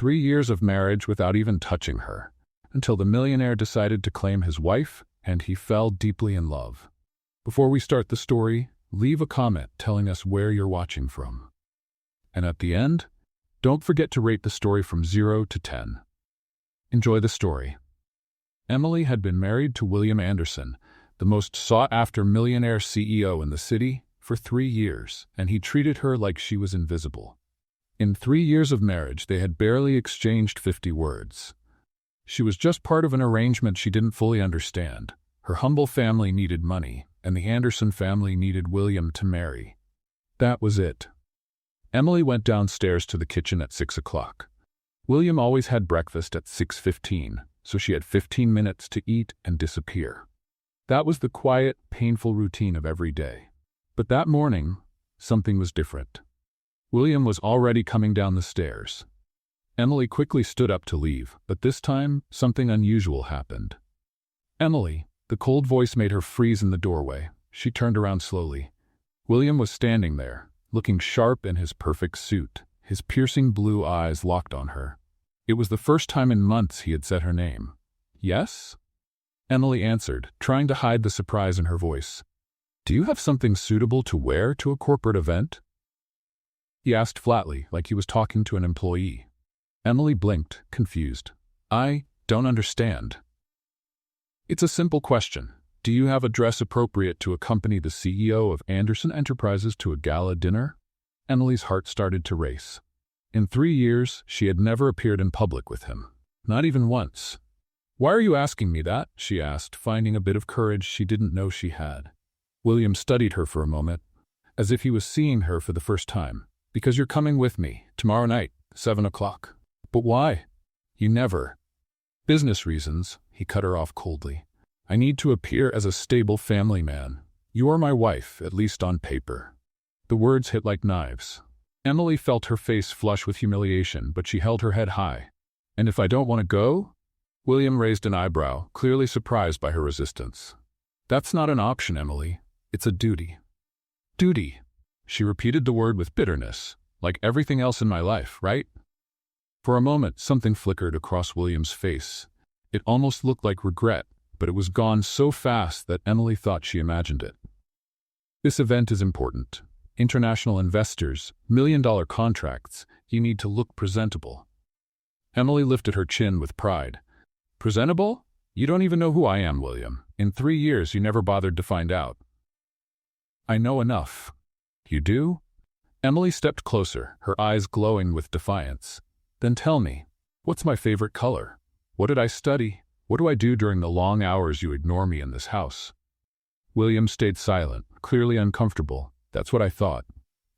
3 years of marriage without even touching her, until the millionaire decided to claim his wife, and he fell deeply in love. Before we start the story, leave a comment telling us where you're watching from. And at the end, don't forget to rate the story from 0 to 10. Enjoy the story. Emily had been married to William Anderson, the most sought-after millionaire CEO in the city, for 3 years, and he treated her like she was invisible. In 3 years of marriage, they had barely exchanged 50 words. She was just part of an arrangement she didn't fully understand. Her humble family needed money, and the Anderson family needed William to marry. That was it. Emily went downstairs to the kitchen at 6 o'clock. William always had breakfast at 6:15, so she had 15 minutes to eat and disappear. That was the quiet, painful routine of every day. But that morning, something was different. William was already coming down the stairs. Emily quickly stood up to leave, but this time, something unusual happened. "Emily," the cold voice made her freeze in the doorway. She turned around slowly. William was standing there, looking sharp in his perfect suit, his piercing blue eyes locked on her. It was the first time in months he had said her name. "Yes?" Emily answered, trying to hide the surprise in her voice. "Do you have something suitable to wear to a corporate event?" He asked flatly, like he was talking to an employee. Emily blinked, confused. "I don't understand." "It's a simple question. Do you have a dress appropriate to accompany the CEO of Anderson Enterprises to a gala dinner?" Emily's heart started to race. In 3 years, she had never appeared in public with him. Not even once. "Why are you asking me that?" she asked, finding a bit of courage she didn't know she had. William studied her for a moment, as if he was seeing her for the first time. "Because you're coming with me, tomorrow night, 7 o'clock. "But why?" "You never." "Business reasons," he cut her off coldly. "I need to appear as a stable family man. You are my wife, at least on paper." The words hit like knives. Emily felt her face flush with humiliation, but she held her head high. "And if I don't want to go?" William raised an eyebrow, clearly surprised by her resistance. "That's not an option, Emily. It's a duty." "Duty." She repeated the word with bitterness. "Like everything else in my life, right?" For a moment, something flickered across William's face. It almost looked like regret, but it was gone so fast that Emily thought she imagined it. "This event is important. International investors, million-dollar contracts. You need to look presentable." Emily lifted her chin with pride. "Presentable? You don't even know who I am, William. In 3 years, you never bothered to find out." "I know enough." "You do?" Emily stepped closer, her eyes glowing with defiance. "Then tell me, what's my favorite color? What did I study? What do I do during the long hours you ignore me in this house?" William stayed silent, clearly uncomfortable. "That's what I thought."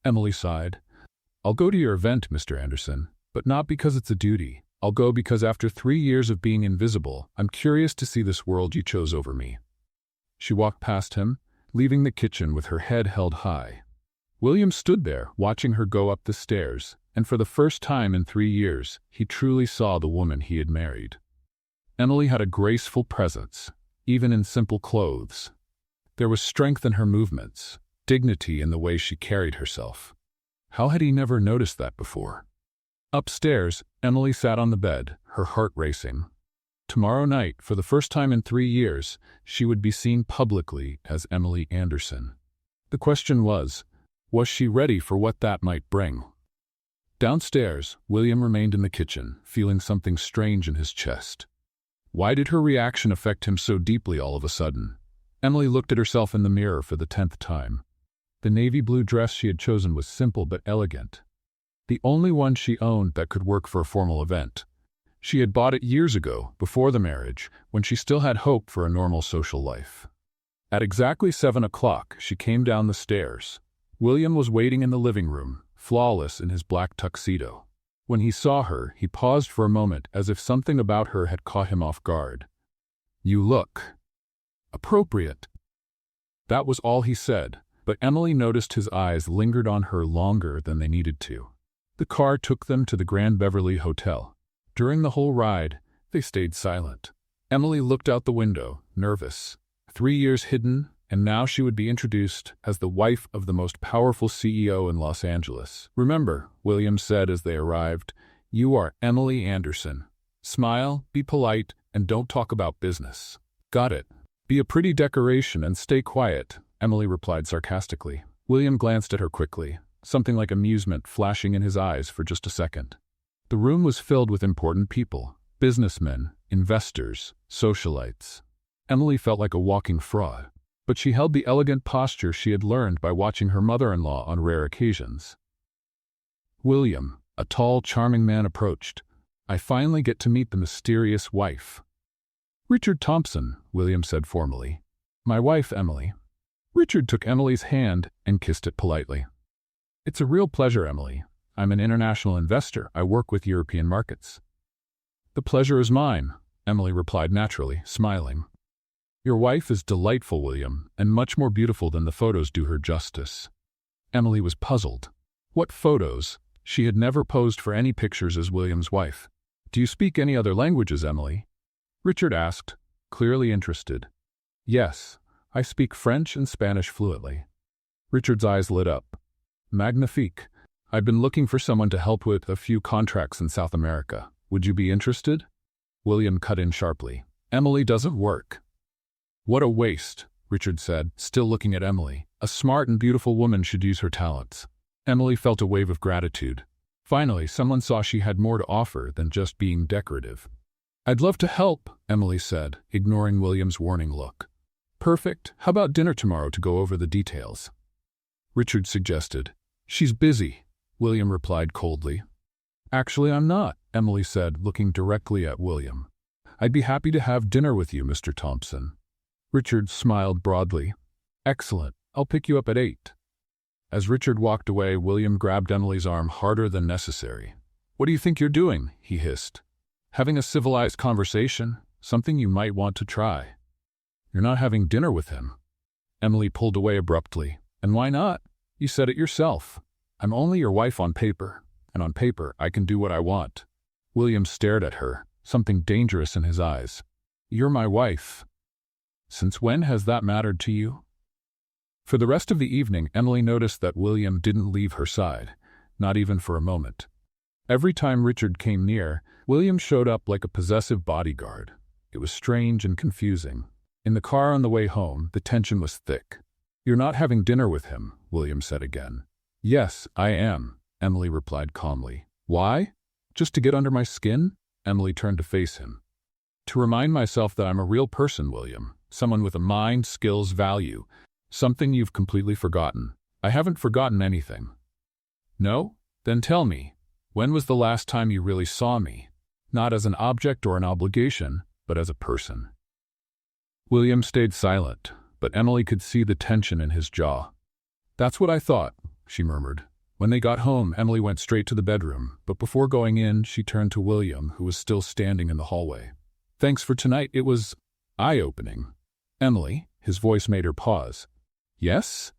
Emily sighed. "I'll go to your event, Mr. Anderson, but not because it's a duty. I'll go because after 3 years of being invisible, I'm curious to see this world you chose over me." She walked past him, leaving the kitchen with her head held high. William stood there, watching her go up the stairs, and for the first time in 3 years, he truly saw the woman he had married. Emily had a graceful presence, even in simple clothes. There was strength in her movements, dignity in the way she carried herself. How had he never noticed that before? Upstairs, Emily sat on the bed, her heart racing. Tomorrow night, for the first time in 3 years, she would be seen publicly as Emily Anderson. The question was she ready for what that might bring? Downstairs, William remained in the kitchen, feeling something strange in his chest. Why did her reaction affect him so deeply all of a sudden? Emily looked at herself in the mirror for the 10th time. The navy blue dress she had chosen was simple but elegant. The only one she owned that could work for a formal event. She had bought it years ago, before the marriage, when she still had hope for a normal social life. At exactly 7 o'clock, she came down the stairs. William was waiting in the living room, flawless in his black tuxedo. When he saw her, he paused for a moment as if something about her had caught him off guard. "You look appropriate." That was all he said, but Emily noticed his eyes lingered on her longer than they needed to. The car took them to the Grand Beverly Hotel. During the whole ride, they stayed silent. Emily looked out the window, nervous. 3 years hidden, and now she would be introduced as the wife of the most powerful CEO in Los Angeles. "Remember," William said as they arrived, You are Emily Anderson. Smile, be polite, and don't talk about business. Got it. Be a pretty decoration and stay quiet, Emily replied sarcastically. William glanced at her quickly, something like amusement flashing in his eyes for just a second. The room was filled with important people, businessmen, investors, socialites. Emily felt like a walking fraud, but she held the elegant posture she had learned by watching her mother-in-law on rare occasions. William, a tall, charming man, approached. I finally get to meet the mysterious wife. Richard Thompson, William said formally. My wife, Emily. Richard took Emily's hand and kissed it politely. It's a real pleasure, Emily. I'm an international investor. I work with European markets. The pleasure is mine, Emily replied naturally, smiling. Your wife is delightful, William, and much more beautiful than the photos do her justice. Emily was puzzled. What photos? She had never posed for any pictures as William's wife. Do you speak any other languages, Emily? Richard asked, clearly interested. Yes, I speak French and Spanish fluently. Richard's eyes lit up. Magnifique. I've been looking for someone to help with a few contracts in South America. Would you be interested? William cut in sharply. Emily doesn't work. What a waste, Richard said, still looking at Emily. A smart and beautiful woman should use her talents. Emily felt a wave of gratitude. Finally, someone saw she had more to offer than just being decorative. I'd love to help, Emily said, ignoring William's warning look. Perfect. How about dinner tomorrow to go over the details? Richard suggested. She's busy, William replied coldly. Actually, I'm not, Emily said, looking directly at William. I'd be happy to have dinner with you, Mr. Thompson. Richard smiled broadly. Excellent. I'll pick you up at 8. As Richard walked away, William grabbed Emily's arm harder than necessary. What do you think you're doing? He hissed. Having a civilized conversation, something you might want to try. You're not having dinner with him. Emily pulled away abruptly. And why not? You said it yourself. I'm only your wife on paper, and on paper I can do what I want. William stared at her, something dangerous in his eyes. You're my wife. Since when has that mattered to you? For the rest of the evening, Emily noticed that William didn't leave her side, not even for a moment. Every time Richard came near, William showed up like a possessive bodyguard. It was strange and confusing. In the car on the way home, the tension was thick. You're not having dinner with him, William said again. Yes, I am, Emily replied calmly. Why? Just to get under my skin? Emily turned to face him. To remind myself that I'm a real person, William. Someone with a mind, skills, value. Something you've completely forgotten. I haven't forgotten anything. No? Then tell me, when was the last time you really saw me? Not as an object or an obligation, but as a person. William stayed silent, but Emily could see the tension in his jaw. That's what I thought, she murmured. When they got home, Emily went straight to the bedroom, but before going in, she turned to William, who was still standing in the hallway. Thanks for tonight. It was eye-opening. Emily, his voice made her pause. Yes?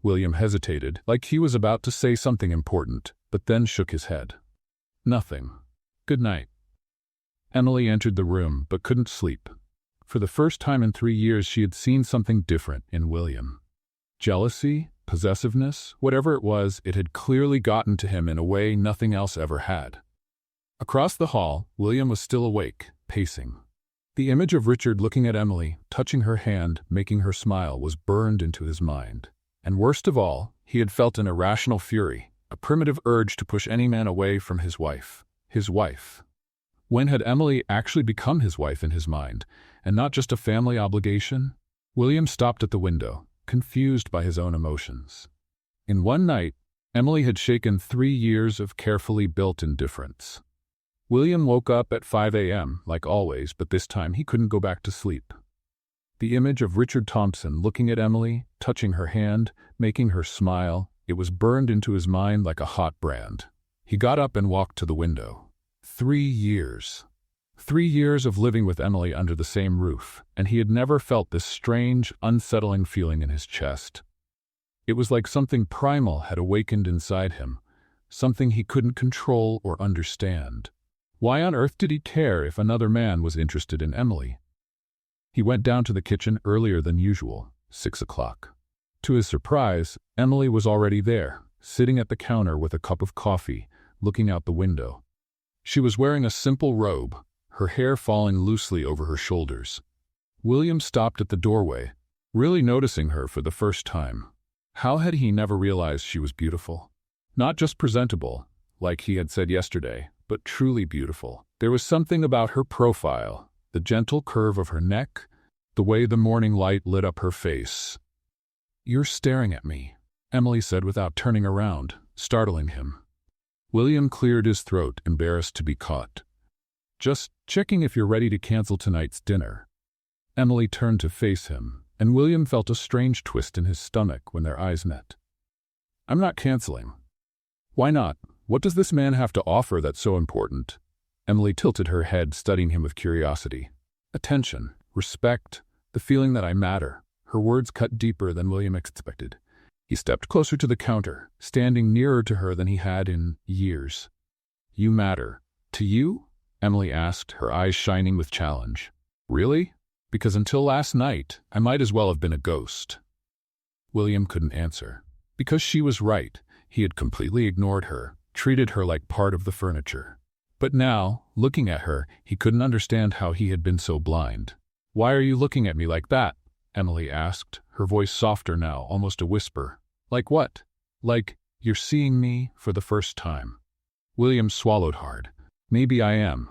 William hesitated, like he was about to say something important, but then shook his head. Nothing. Good night. Emily entered the room, but couldn't sleep. For the first time in 3 years, she had seen something different in William. Jealousy, possessiveness, whatever it was, it had clearly gotten to him in a way nothing else ever had. Across the hall, William was still awake, pacing. The image of Richard looking at Emily, touching her hand, making her smile, was burned into his mind. And worst of all, he had felt an irrational fury, a primitive urge to push any man away from his wife. His wife. When had Emily actually become his wife in his mind, and not just a family obligation? William stopped at the window, confused by his own emotions. In one night, Emily had shaken 3 years of carefully built indifference. William woke up at 5 a.m., like always, but this time he couldn't go back to sleep. The image of Richard Thompson looking at Emily, touching her hand, making her smile, it was burned into his mind like a hot brand. He got up and walked to the window. 3 years. 3 years of living with Emily under the same roof, and he had never felt this strange, unsettling feeling in his chest. It was like something primal had awakened inside him, something he couldn't control or understand. Why on earth did he care if another man was interested in Emily? He went down to the kitchen earlier than usual, 6 o'clock. To his surprise, Emily was already there, sitting at the counter with a cup of coffee, looking out the window. She was wearing a simple robe, her hair falling loosely over her shoulders. William stopped at the doorway, really noticing her for the first time. How had he never realized she was beautiful? Not just presentable, like he had said yesterday, but truly beautiful. There was something about her profile, the gentle curve of her neck, the way the morning light lit up her face. "You're staring at me," Emily said without turning around, startling him. William cleared his throat, embarrassed to be caught. "Just checking if you're ready to cancel tonight's dinner." Emily turned to face him, and William felt a strange twist in his stomach when their eyes met. "I'm not canceling." "Why not? What does this man have to offer that's so important?" Emily tilted her head, studying him with curiosity. "Attention, respect, the feeling that I matter." Her words cut deeper than William expected. He stepped closer to the counter, standing nearer to her than he had in years. "You matter. To you?" Emily asked, her eyes shining with challenge. "Really? Because until last night, I might as well have been a ghost." William couldn't answer. Because she was right, he had completely ignored her, treated her like part of the furniture. But now, looking at her, he couldn't understand how he had been so blind. "Why are you looking at me like that?" Emily asked, her voice softer now, almost a whisper. "Like what?" "Like, you're seeing me for the first time." William swallowed hard. "Maybe I am."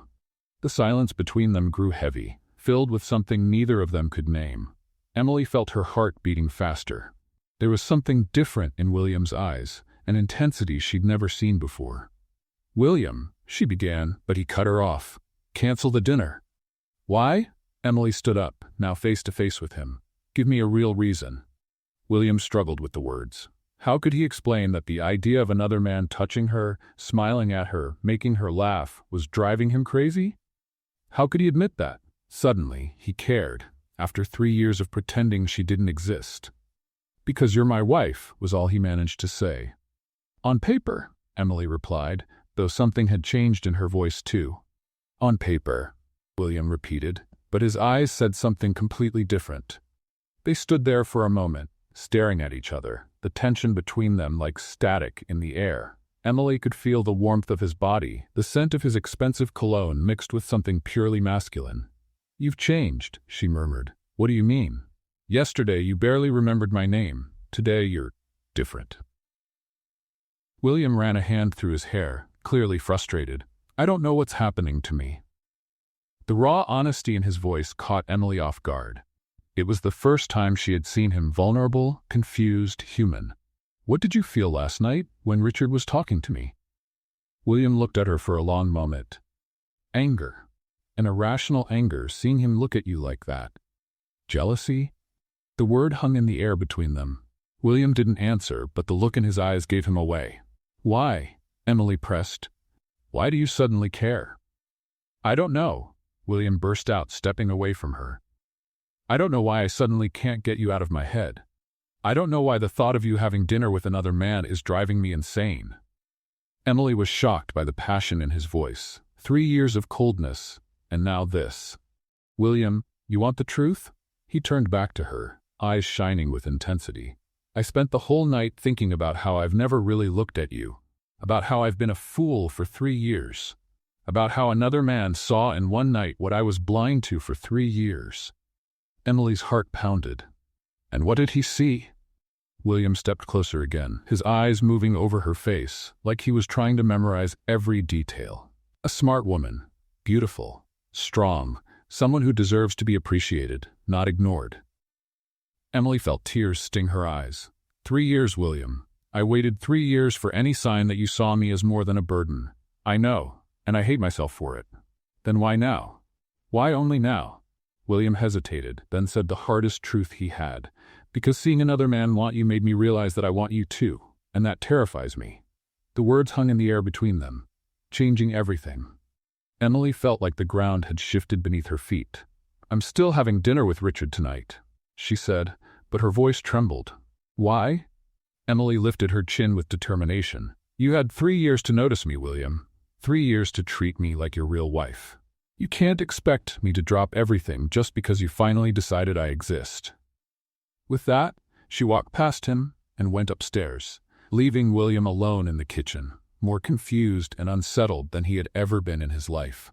The silence between them grew heavy, filled with something neither of them could name. Emily felt her heart beating faster. There was something different in William's eyes, an intensity she'd never seen before. "William," she began, but he cut her off. "Cancel the dinner." "Why?" Emily stood up, now face to face with him. "Give me a real reason." William struggled with the words. How could he explain that the idea of another man touching her, smiling at her, making her laugh, was driving him crazy? How could he admit that? Suddenly, he cared, after 3 years of pretending she didn't exist. "Because you're my wife," was all he managed to say. "On paper," Emily replied, though something had changed in her voice too. "On paper," William repeated, but his eyes said something completely different. They stood there for a moment, staring at each other, the tension between them like static in the air. Emily could feel the warmth of his body, the scent of his expensive cologne mixed with something purely masculine. "You've changed," she murmured. "What do you mean?" "Yesterday you barely remembered my name. Today you're different." William ran a hand through his hair, clearly frustrated. "I don't know what's happening to me." The raw honesty in his voice caught Emily off guard. It was the first time she had seen him vulnerable, confused, human. "What did you feel last night when Richard was talking to me?" William looked at her for a long moment. "Anger. An irrational anger, seeing him look at you like that." "Jealousy?" The word hung in the air between them. William didn't answer, but the look in his eyes gave him away. "Why?" Emily pressed. "Why do you suddenly care?" "I don't know," William burst out, stepping away from her. "I don't know why I suddenly can't get you out of my head. I don't know why the thought of you having dinner with another man is driving me insane." Emily was shocked by the passion in his voice. 3 years of coldness, and now this. "William, you want the truth?" He turned back to her, eyes shining with intensity. "I spent the whole night thinking about how I've never really looked at you, about how I've been a fool for 3 years, about how another man saw in one night what I was blind to for 3 years." Emily's heart pounded. "And what did he see?" William stepped closer again, his eyes moving over her face, like he was trying to memorize every detail. "A smart woman, beautiful, strong, someone who deserves to be appreciated, not ignored." Emily felt tears sting her eyes. 3 years, William. I waited 3 years for any sign that you saw me as more than a burden. I know, and I hate myself for it." "Then why now?" "Why only now?" William hesitated, then said the hardest truth he had. "Because seeing another man want you made me realize that I want you too, and that terrifies me." The words hung in the air between them, changing everything. Emily felt like the ground had shifted beneath her feet. "I'm still having dinner with Richard tonight," she said, but her voice trembled. "Why?" Emily lifted her chin with determination. "You had 3 years to notice me, William. 3 years to treat me like your real wife. You can't expect me to drop everything just because you finally decided I exist." With that, she walked past him and went upstairs, leaving William alone in the kitchen, more confused and unsettled than he had ever been in his life.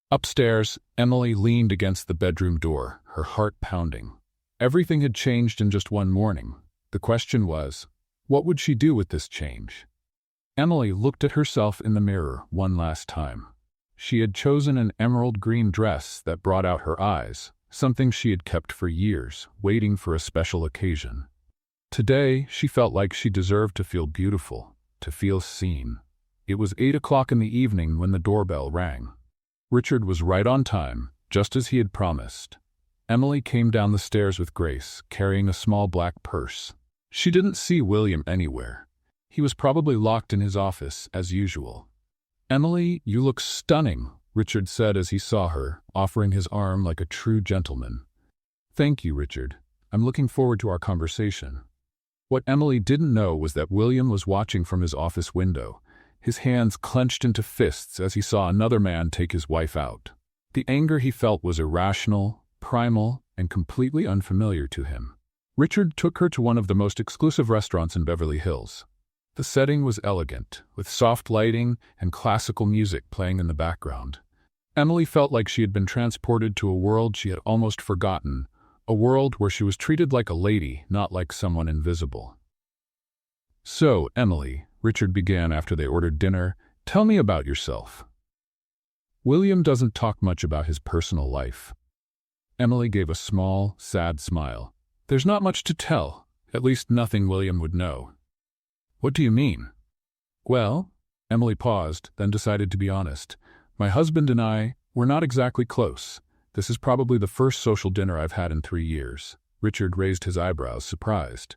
Upstairs, Emily leaned against the bedroom door, her heart pounding. Everything had changed in just one morning. The question was, what would she do with this change? Emily looked at herself in the mirror one last time. She had chosen an emerald green dress that brought out her eyes, something she had kept for years, waiting for a special occasion. Today, she felt like she deserved to feel beautiful, to feel seen. It was 8 o'clock in the evening when the doorbell rang. Richard was right on time, just as he had promised. Emily came down the stairs with Grace, carrying a small black purse. She didn't see William anywhere. He was probably locked in his office, as usual. "Emily, you look stunning," Richard said as he saw her, offering his arm like a true gentleman. "Thank you, Richard. I'm looking forward to our conversation." What Emily didn't know was that William was watching from his office window, his hands clenched into fists as he saw another man take his wife out. The anger he felt was irrational, primal, and completely unfamiliar to him. Richard took her to one of the most exclusive restaurants in Beverly Hills. The setting was elegant, with soft lighting and classical music playing in the background. Emily felt like she had been transported to a world she had almost forgotten, a world where she was treated like a lady, not like someone invisible. "So, Emily," Richard began after they ordered dinner, "tell me about yourself." "William doesn't talk much about his personal life." Emily gave a small, sad smile. "There's not much to tell, at least nothing William would know." "What do you mean?" "Well," Emily paused, then decided to be honest. "My husband and I, we're not exactly close. This is probably the first social dinner I've had in 3 years." Richard raised his eyebrows, surprised.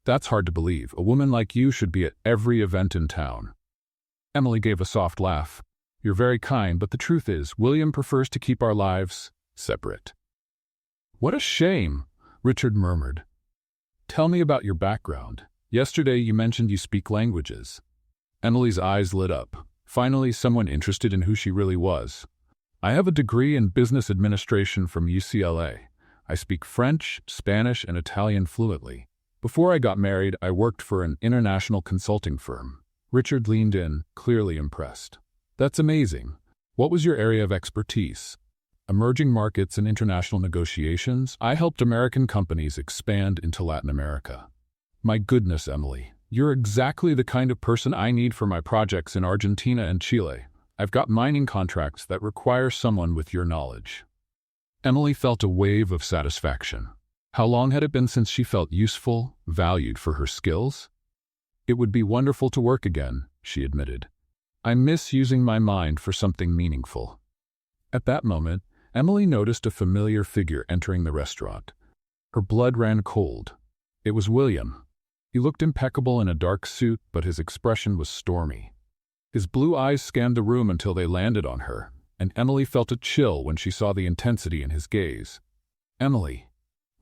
"That's hard to believe. A woman like you should be at every event in town." Emily gave a soft laugh. "You're very kind, but the truth is, William prefers to keep our lives separate." "What a shame," Richard murmured. "Tell me about your background. Yesterday you mentioned you speak languages." Emily's eyes lit up. Finally, someone interested in who she really was. "I have a degree in business administration from UCLA. I speak French, Spanish, and Italian fluently. Before I got married, I worked for an international consulting firm." Richard leaned in, clearly impressed. "That's amazing. What was your area of expertise?" "Emerging markets and international negotiations. I helped American companies expand into Latin America." "My goodness, Emily, you're exactly the kind of person I need for my projects in Argentina and Chile. I've got mining contracts that require someone with your knowledge." Emily felt a wave of satisfaction. How long had it been since she felt useful, valued for her skills? "It would be wonderful to work again," she admitted. "I miss using my mind for something meaningful." At that moment, Emily noticed a familiar figure entering the restaurant. Her blood ran cold. It was William. He looked impeccable in a dark suit, but his expression was stormy. His blue eyes scanned the room until they landed on her, and Emily felt a chill when she saw the intensity in his gaze. "Emily."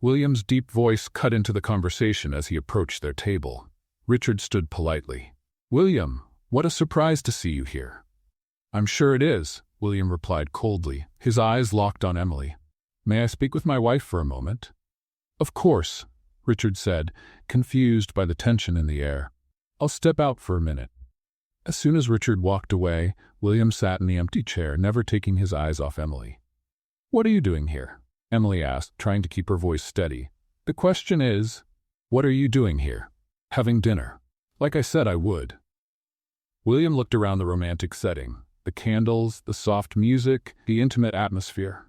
William's deep voice cut into the conversation as he approached their table. Richard stood politely. "William, what a surprise to see you here." "I'm sure it is," William replied coldly, his eyes locked on Emily. "May I speak with my wife for a moment?" "Of course," Richard said, confused by the tension in the air. "I'll step out for a minute." As soon as Richard walked away, William sat in the empty chair, never taking his eyes off Emily. "What are you doing here?" Emily asked, trying to keep her voice steady. "The question is, what are you doing here?" "Having dinner. Like I said I would." William looked around the romantic setting, the candles, the soft music, the intimate atmosphere.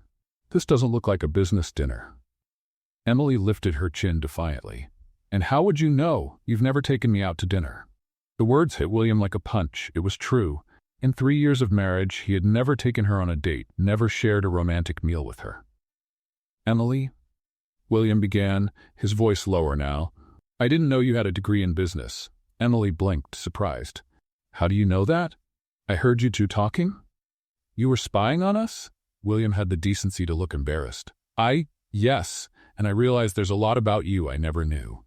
"This doesn't look like a business dinner." Emily lifted her chin defiantly. "And how would you know? You've never taken me out to dinner." The words hit William like a punch. It was true. In 3 years of marriage, he had never taken her on a date, never shared a romantic meal with her. "Emily," William began, his voice lower now, "I didn't know you had a degree in business." Emily blinked, surprised. "How do you know that? I heard you two talking." "You were spying on us?" William had the decency to look embarrassed. Yes, and I realized there's a lot about you I never knew."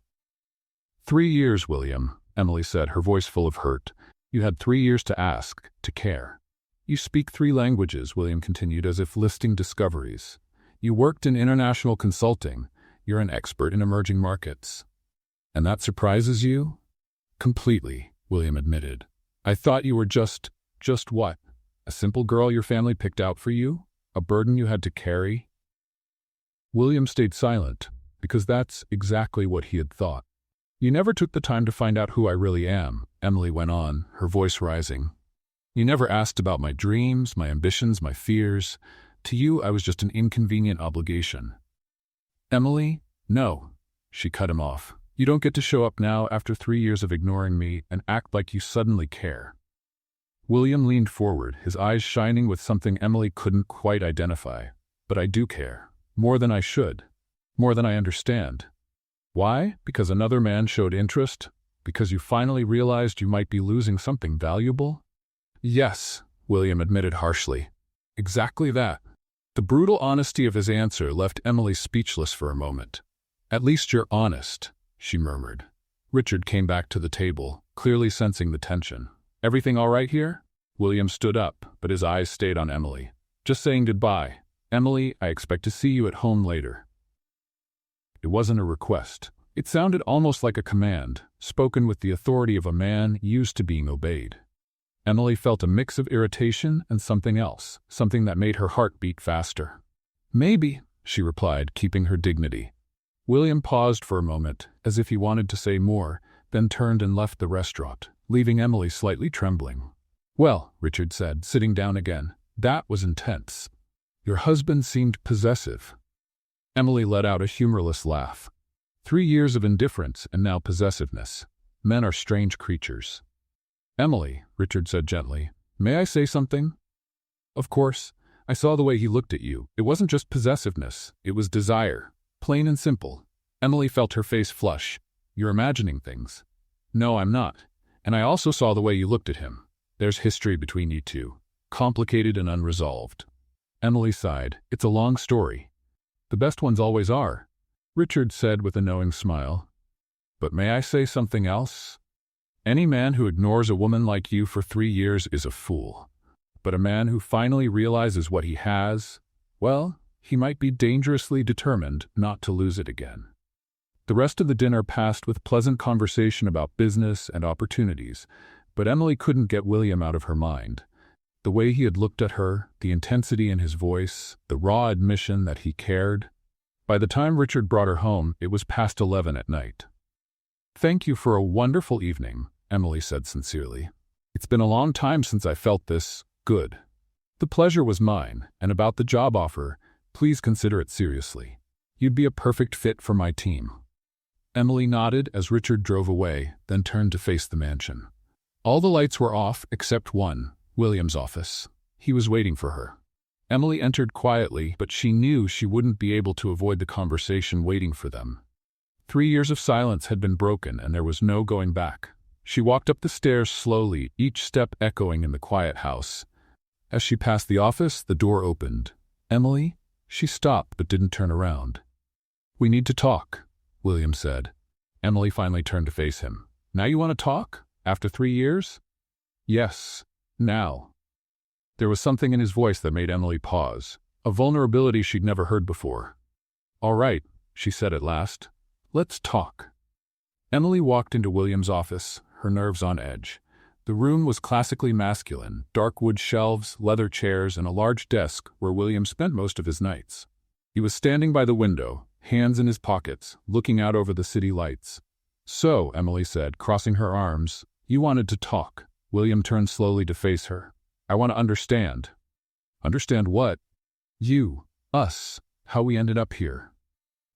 3 years, William," Emily said, her voice full of hurt. "You had 3 years to ask, to care." "You speak 3 languages," William continued, as if listing discoveries. "You worked in international consulting. You're an expert in emerging markets." "And that surprises you?" "Completely," William admitted. I thought you were just what? A simple girl your family picked out for you? A burden you had to carry?" William stayed silent, because that's exactly what he had thought. "You never took the time to find out who I really am," Emily went on, her voice rising. "You never asked about my dreams, my ambitions, my fears. To you, I was just an inconvenient obligation." "Emily, no," she cut him off. "You don't get to show up now after 3 years of ignoring me and act like you suddenly care." William leaned forward, his eyes shining with something Emily couldn't quite identify. "But I do care. More than I should. More than I understand." "Why? Because another man showed interest? Because you finally realized you might be losing something valuable?" "Yes," William admitted harshly. "Exactly that." The brutal honesty of his answer left Emily speechless for a moment. "At least you're honest," she murmured. Richard came back to the table, clearly sensing the tension. "Everything all right here?" William stood up, but his eyes stayed on Emily. "Just saying goodbye. Emily, I expect to see you at home later." It wasn't a request. It sounded almost like a command, spoken with the authority of a man used to being obeyed. Emily felt a mix of irritation and something else, something that made her heart beat faster. "Maybe," she replied, keeping her dignity. William paused for a moment, as if he wanted to say more, then turned and left the restaurant, leaving Emily slightly trembling. "Well," Richard said, sitting down again, "that was intense. Your husband seemed possessive." Emily let out a humorless laugh. 3 years of indifference and now possessiveness. Men are strange creatures. "Emily," Richard said gently, "may I say something?" "Of course. I saw the way he looked at you. It wasn't just possessiveness. It was desire. Plain and simple." Emily felt her face flush. "You're imagining things." "No, I'm not. And I also saw the way you looked at him. There's history between you two. Complicated and unresolved." Emily sighed. "It's a long story." "The best ones always are," Richard said with a knowing smile. "But may I say something else? Any man who ignores a woman like you for 3 years is a fool. But a man who finally realizes what he has, well, he might be dangerously determined not to lose it again." The rest of the dinner passed with pleasant conversation about business and opportunities, but Emily couldn't get William out of her mind. The way he had looked at her, the intensity in his voice, the raw admission that he cared. By the time Richard brought her home, it was past 11 at night. "Thank you for a wonderful evening," Emily said sincerely. "It's been a long time since I felt this good. The pleasure was mine, and about the job offer, please consider it seriously. You'd be a perfect fit for my team." Emily nodded as Richard drove away, then turned to face the mansion. All the lights were off except one, William's office. He was waiting for her. Emily entered quietly, but she knew she wouldn't be able to avoid the conversation waiting for them. 3 years of silence had been broken, and there was no going back. She walked up the stairs slowly, each step echoing in the quiet house. As she passed the office, the door opened. "Emily?" She stopped but didn't turn around. "We need to talk," William said. Emily finally turned to face him. "Now you want to talk? After 3 years?" "Yes. Now." There was something in his voice that made Emily pause, a vulnerability she'd never heard before. "All right," she said at last. "Let's talk." Emily walked into William's office, her nerves on edge. The room was classically masculine, dark wood shelves, leather chairs, and a large desk where William spent most of his nights. He was standing by the window, hands in his pockets, looking out over the city lights. "So," Emily said, crossing her arms, "you wanted to talk." William turned slowly to face her. "I want to understand." "Understand what?" "You. Us. How we ended up here."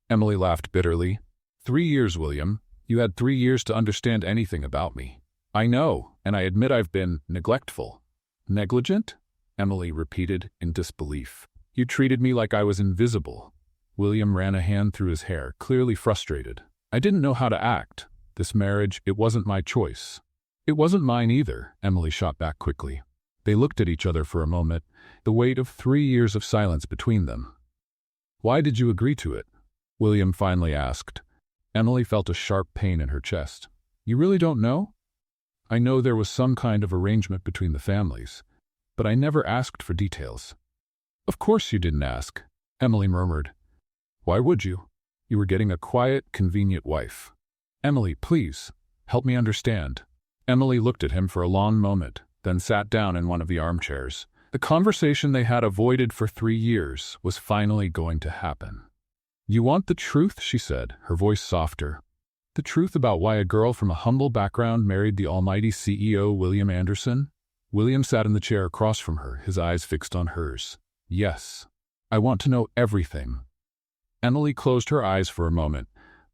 Emily laughed bitterly. 3 years, William. You had 3 years to understand anything about me. "I know, and I admit I've been neglectful." "Negligent?" Emily repeated in disbelief. "You treated me like I was invisible." William ran a hand through his hair, clearly frustrated. "I didn't know how to act. This marriage, it wasn't my choice." "It wasn't mine either," Emily shot back quickly. They looked at each other for a moment, the weight of 3 years of silence between them. "Why did you agree to it?" William finally asked. Emily felt a sharp pain in her chest. "You really don't know?" "I know there was some kind of arrangement between the families, but I never asked for details." "Of course you didn't ask," Emily murmured. "Why would you? You were getting a quiet, convenient wife." "Emily, please, help me understand." Emily looked at him for a long moment, then sat down in one of the armchairs. The conversation they had avoided for 3 years was finally going to happen. "You want the truth?" she said, her voice softer. "The truth about why a girl from a humble background married the almighty CEO William Anderson?" William sat in the chair across from her, his eyes fixed on hers. "Yes. I want to know everything." Emily closed her eyes for a moment,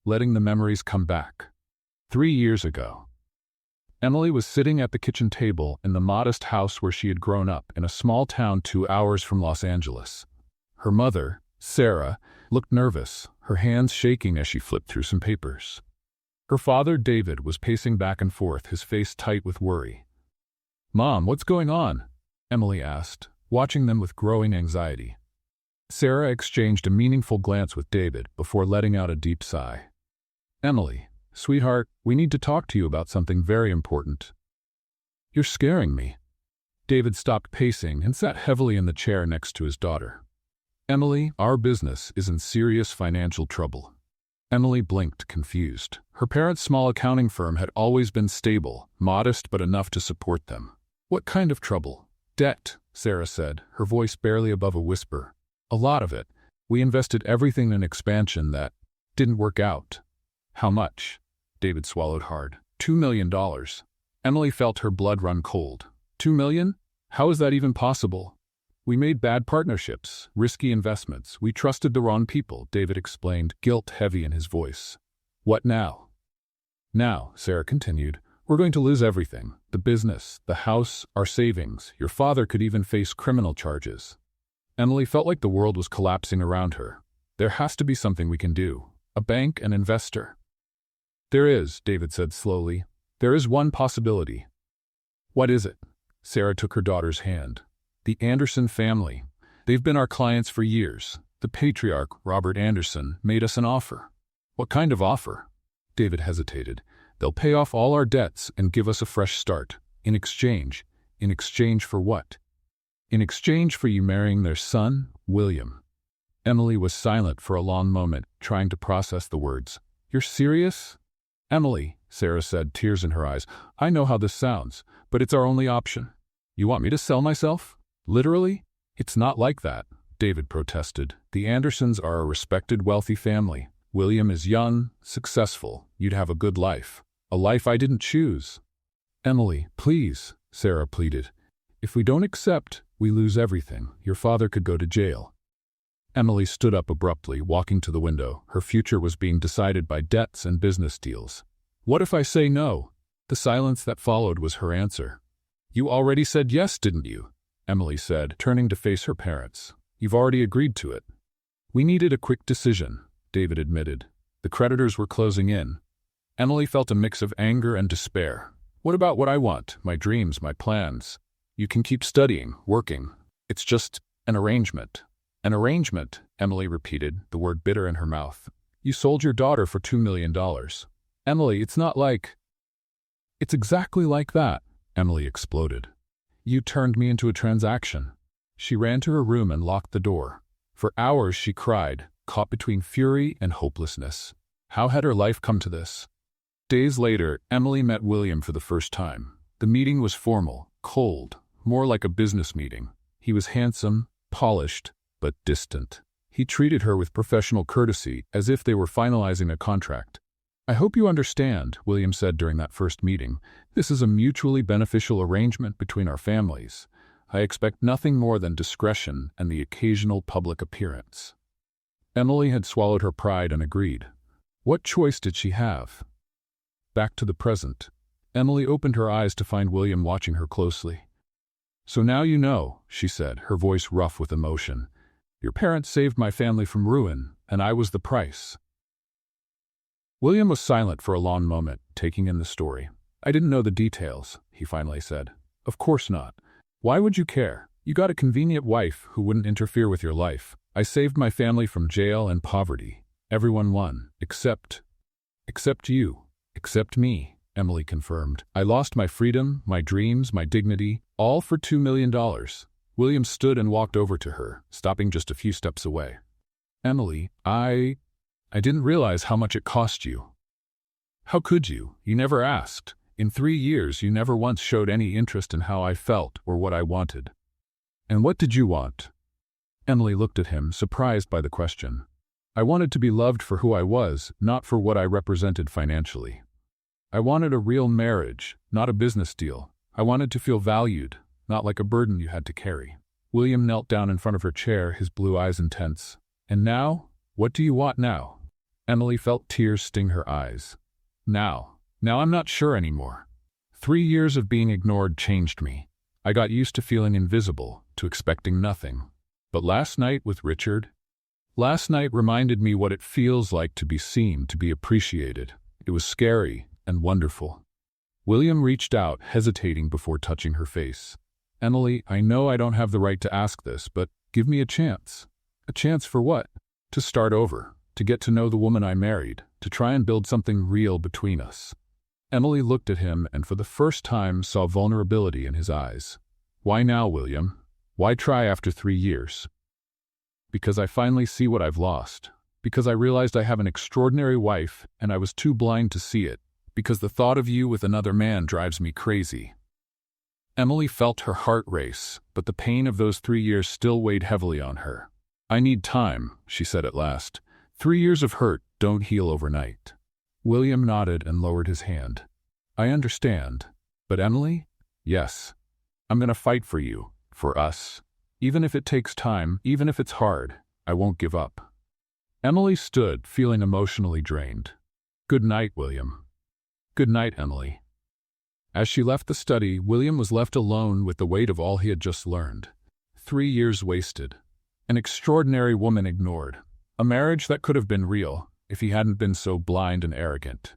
letting the memories come back. 3 years ago. Emily was sitting at the kitchen table in the modest house where she had grown up in a small town 2 hours from Los Angeles. Her mother, Sarah, looked nervous, her hands shaking as she flipped through some papers. Her father, David, was pacing back and forth, his face tight with worry. "Mom, what's going on?" Emily asked, watching them with growing anxiety. Sarah exchanged a meaningful glance with David before letting out a deep sigh. "Emily, sweetheart, we need to talk to you about something very important." "You're scaring me." David stopped pacing and sat heavily in the chair next to his daughter. "Emily, our business is in serious financial trouble." Emily blinked, confused. Her parents' small accounting firm had always been stable, modest but enough to support them. "What kind of trouble?" "Debt," Sarah said, her voice barely above a whisper. "A lot of it. We invested everything in expansion that didn't work out." "How much?" David swallowed hard. $2 million. Emily felt her blood run cold. $2 million? How is that even possible? "We made bad partnerships, risky investments. We trusted the wrong people," David explained, guilt heavy in his voice. "What now?" "Now," Sarah continued, "we're going to lose everything. The business, the house, our savings. Your father could even face criminal charges." Emily felt like the world was collapsing around her. "There has to be something we can do. A bank, an investor." "There is," David said slowly. "There is one possibility." "What is it?" Sarah took her daughter's hand. "The Anderson family. They've been our clients for years. The patriarch, Robert Anderson, made us an offer." "What kind of offer?" David hesitated. "They'll pay off all our debts and give us a fresh start. In exchange." "In exchange for what?" "In exchange for you marrying their son, William." Emily was silent for a long moment, trying to process the words. "You're serious?" "Emily," Sarah said, tears in her eyes, "I know how this sounds, but it's our only option." "You want me to sell myself? Literally?" "It's not like that," David protested. "The Andersons are a respected, wealthy family. William is young, successful. You'd have a good life. A life I didn't choose." "Emily, please," Sarah pleaded. "If we don't accept, we lose everything. Your father could go to jail." Emily stood up abruptly, walking to the window. Her future was being decided by debts and business deals. "What if I say no?" The silence that followed was her answer. "You already said yes, didn't you?" Emily said, turning to face her parents. "You've already agreed to it." "We needed a quick decision," David admitted. The creditors were closing in. Emily felt a mix of anger and despair. "What about what I want, my dreams, my plans? You can keep studying, working. It's just an arrangement." "An arrangement," Emily repeated, the word bitter in her mouth. "You sold your daughter for $2 million. Emily, it's not like—" "It's exactly like that," Emily exploded. "You turned me into a transaction." She ran to her room and locked the door. For hours she cried, caught between fury and hopelessness. How had her life come to this? Days later, Emily met William for the first time. The meeting was formal, cold, more like a business meeting. He was handsome, polished, but distant. He treated her with professional courtesy, as if they were finalizing a contract. "I hope you understand," William said during that first meeting. "This is a mutually beneficial arrangement between our families. I expect nothing more than discretion and the occasional public appearance." Emily had swallowed her pride and agreed. What choice did she have? Back to the present. Emily opened her eyes to find William watching her closely. "So now you know," she said, her voice rough with emotion. "Your parents saved my family from ruin, and I was the price." William was silent for a long moment, taking in the story. "I didn't know the details," he finally said. "Of course not. Why would you care? You got a convenient wife who wouldn't interfere with your life. I saved my family from jail and poverty. Everyone won, except you, except me," Emily confirmed. "I lost my freedom, my dreams, my dignity, all for $2 million. William stood and walked over to her, stopping just a few steps away. "Emily, I didn't realize how much it cost you." "How could you? You never asked. In 3 years, you never once showed any interest in how I felt or what I wanted. And what did you want? Emily looked at him, surprised by the question. I wanted to be loved for who I was, not for what I represented financially. I wanted a real marriage, not a business deal. I wanted to feel valued, not like a burden you had to carry. William knelt down in front of her chair, his blue eyes intense. And now? What do you want now? Emily felt tears sting her eyes. Now I'm not sure anymore. 3 years of being ignored changed me. I got used to feeling invisible, to expecting nothing. But last night reminded me what it feels like to be seen, to be appreciated. It was scary and wonderful. William reached out, hesitating before touching her face. Emily, I know I don't have the right to ask this, but give me a chance. A chance for what? To start over, to get to know the woman I married, to try and build something real between us. Emily looked at him and for the first time saw vulnerability in his eyes. Why now, William? Why try after 3 years? Because I finally see what I've lost. Because I realized I have an extraordinary wife and I was too blind to see it. Because the thought of you with another man drives me crazy. Emily felt her heart race, but the pain of those 3 years still weighed heavily on her. I need time, she said at last. 3 years of hurt don't heal overnight. William nodded and lowered his hand. I understand. But Emily? Yes. I'm going to fight for you, for us. Even if it takes time, even if it's hard, I won't give up. Emily stood, feeling emotionally drained. Good night, William. Good night, Emily. As she left the study, William was left alone with the weight of all he had just learned. 3 years wasted. An extraordinary woman ignored. A marriage that could have been real if he hadn't been so blind and arrogant.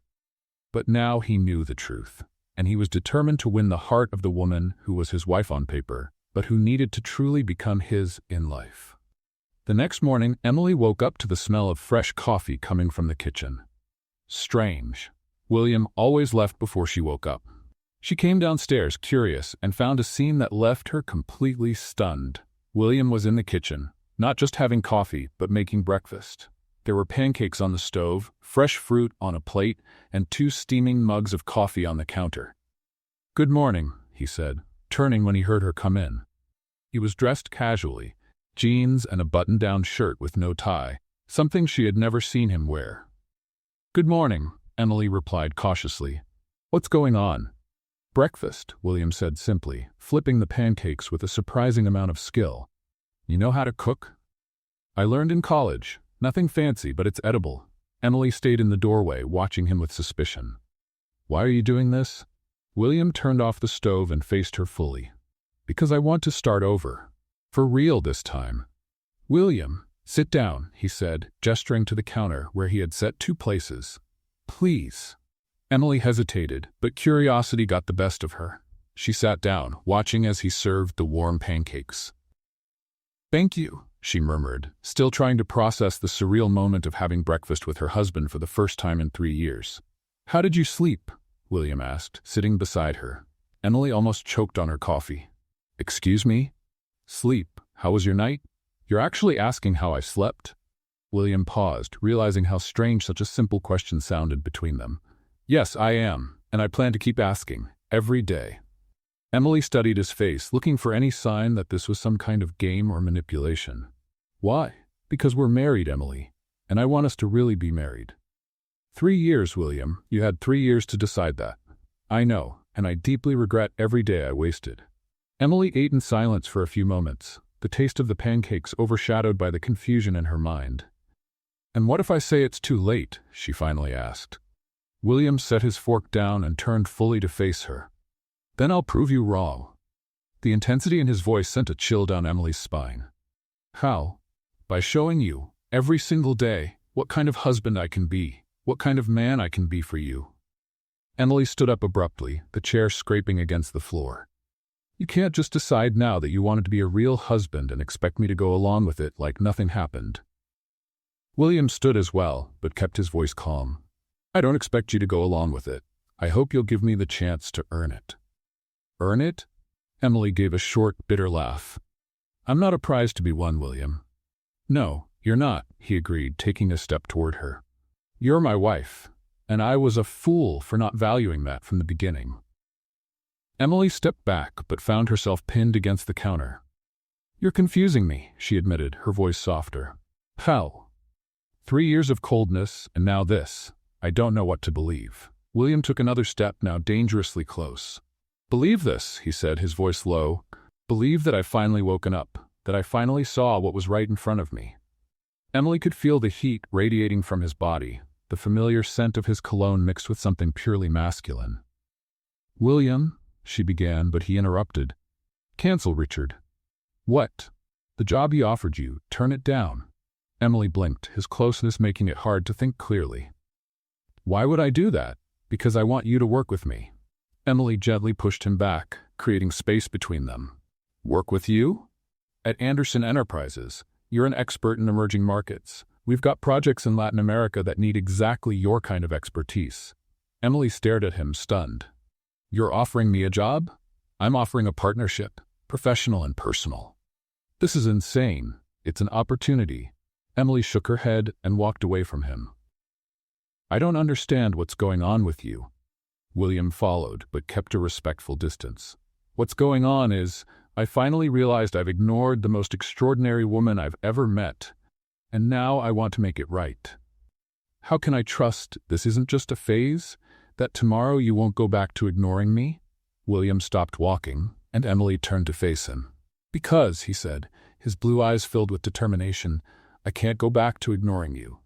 But now he knew the truth, and he was determined to win the heart of the woman who was his wife on paper, but who needed to truly become his in life. The next morning, Emily woke up to the smell of fresh coffee coming from the kitchen. Strange. William always left before she woke up. She came downstairs, curious, and found a scene that left her completely stunned. William was in the kitchen, not just having coffee, but making breakfast. There were pancakes on the stove, fresh fruit on a plate, and 2 steaming mugs of coffee on the counter. Good morning, he said, turning when he heard her come in. He was dressed casually, jeans and a button-down shirt with no tie, something she had never seen him wear. Good morning, Emily replied cautiously. What's going on? Breakfast, William said simply, flipping the pancakes with a surprising amount of skill. You know how to cook? I learned in college. Nothing fancy, but it's edible. Emily stayed in the doorway, watching him with suspicion. Why are you doing this? William turned off the stove and faced her fully. Because I want to start over. For real this time. William, sit down, he said, gesturing to the counter where he had set 2 places. Please. Emily hesitated, but curiosity got the best of her. She sat down, watching as he served the warm pancakes. Thank you, she murmured, still trying to process the surreal moment of having breakfast with her husband for the first time in 3 years. How did you sleep? William asked, sitting beside her. Emily almost choked on her coffee. Excuse me? Sleep. How was your night? You're actually asking how I slept? William paused, realizing how strange such a simple question sounded between them. Yes, I am, and I plan to keep asking, every day. Emily studied his face, looking for any sign that this was some kind of game or manipulation. Why? Because we're married, Emily, and I want us to really be married. 3 years, William. You had 3 years to decide that. I know, and I deeply regret every day I wasted. Emily ate in silence for a few moments, the taste of the pancakes overshadowed by the confusion in her mind. And what if I say it's too late? She finally asked. William set his fork down and turned fully to face her. Then I'll prove you wrong. The intensity in his voice sent a chill down Emily's spine. How? By showing you, every single day, what kind of husband I can be, what kind of man I can be for you. Emily stood up abruptly, the chair scraping against the floor. You can't just decide now that you wanted to be a real husband and expect me to go along with it like nothing happened. William stood as well, but kept his voice calm. I don't expect you to go along with it. I hope you'll give me the chance to earn it. Earn it? Emily gave a short, bitter laugh. I'm not a prize to be won, William. No, you're not, he agreed, taking a step toward her. You're my wife. And I was a fool for not valuing that from the beginning. Emily stepped back but found herself pinned against the counter. You're confusing me, she admitted, her voice softer. How? 3 years of coldness, and now this. I don't know what to believe. William took another step, now dangerously close. Believe this, he said, his voice low. Believe that I've finally woken up, that I finally saw what was right in front of me. Emily could feel the heat radiating from his body, the familiar scent of his cologne mixed with something purely masculine. William, she began, but he interrupted. Cancel, Richard. What? The job he offered you, turn it down. Emily blinked, his closeness making it hard to think clearly. Why would I do that? Because I want you to work with me. Emily gently pushed him back, creating space between them. Work with you? At Anderson Enterprises, you're an expert in emerging markets. We've got projects in Latin America that need exactly your kind of expertise. Emily stared at him, stunned. You're offering me a job? I'm offering a partnership, professional and personal. This is insane. It's an opportunity. Emily shook her head and walked away from him. I don't understand what's going on with you. William followed, but kept a respectful distance. What's going on is, I finally realized I've ignored the most extraordinary woman I've ever met, and now I want to make it right. How can I trust this isn't just a phase, that tomorrow you won't go back to ignoring me? William stopped walking, and Emily turned to face him. Because, he said, his blue eyes filled with determination, I can't go back to ignoring you.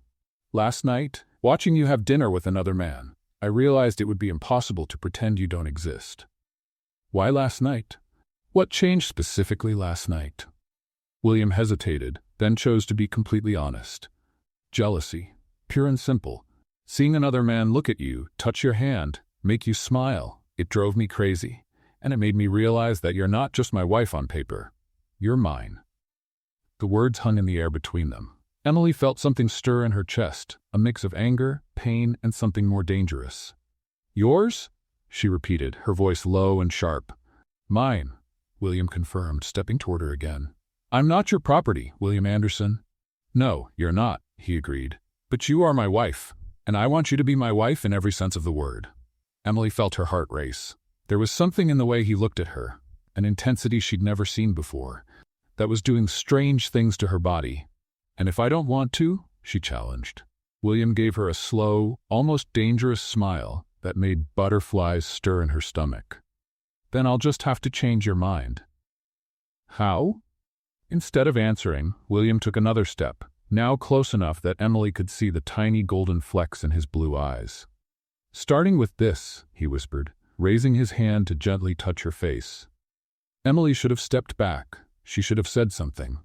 Last night, watching you have dinner with another man, I realized it would be impossible to pretend you don't exist. Why last night? What changed specifically last night? William hesitated, then chose to be completely honest. Jealousy, pure and simple. Seeing another man look at you, touch your hand, make you smile, it drove me crazy, and it made me realize that you're not just my wife on paper. You're mine. The words hung in the air between them. Emily felt something stir in her chest, a mix of anger, pain, and something more dangerous. Yours? She repeated, her voice low and sharp. Mine, William confirmed, stepping toward her again. I'm not your property, William Anderson. No, you're not, he agreed. But you are my wife, and I want you to be my wife in every sense of the word. Emily felt her heart race. There was something in the way he looked at her, an intensity she'd never seen before, that was doing strange things to her body. And if I don't want to, she challenged. William gave her a slow, almost dangerous smile that made butterflies stir in her stomach. Then I'll just have to change your mind. How? Instead of answering, William took another step, now close enough that Emily could see the tiny golden flecks in his blue eyes. Starting with this, he whispered, raising his hand to gently touch her face. Emily should have stepped back. She should have said something.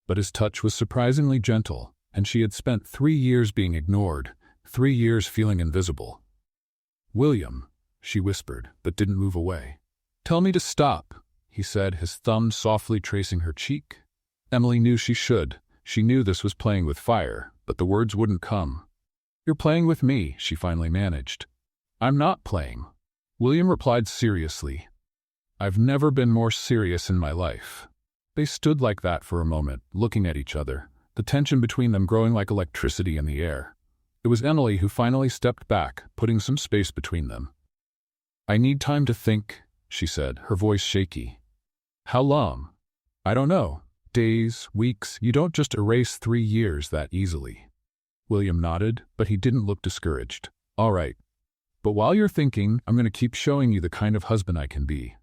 But his touch was surprisingly gentle, and she had spent 3 years being ignored, 3 years feeling invisible. William, she whispered, but didn't move away. Tell me to stop, he said, his thumb softly tracing her cheek. Emily knew she should. She knew this was playing with fire, but the words wouldn't come. You're playing with me, she finally managed. I'm not playing. William replied seriously. I've never been more serious in my life. They stood like that for a moment, looking at each other, the tension between them growing like electricity in the air. It was Emily who finally stepped back, putting some space between them. I need time to think, she said, her voice shaky. How long? I don't know. Days, weeks, you don't just erase 3 years that easily. William nodded, but he didn't look discouraged. All right. But while you're thinking, I'm going to keep showing you the kind of husband I can be.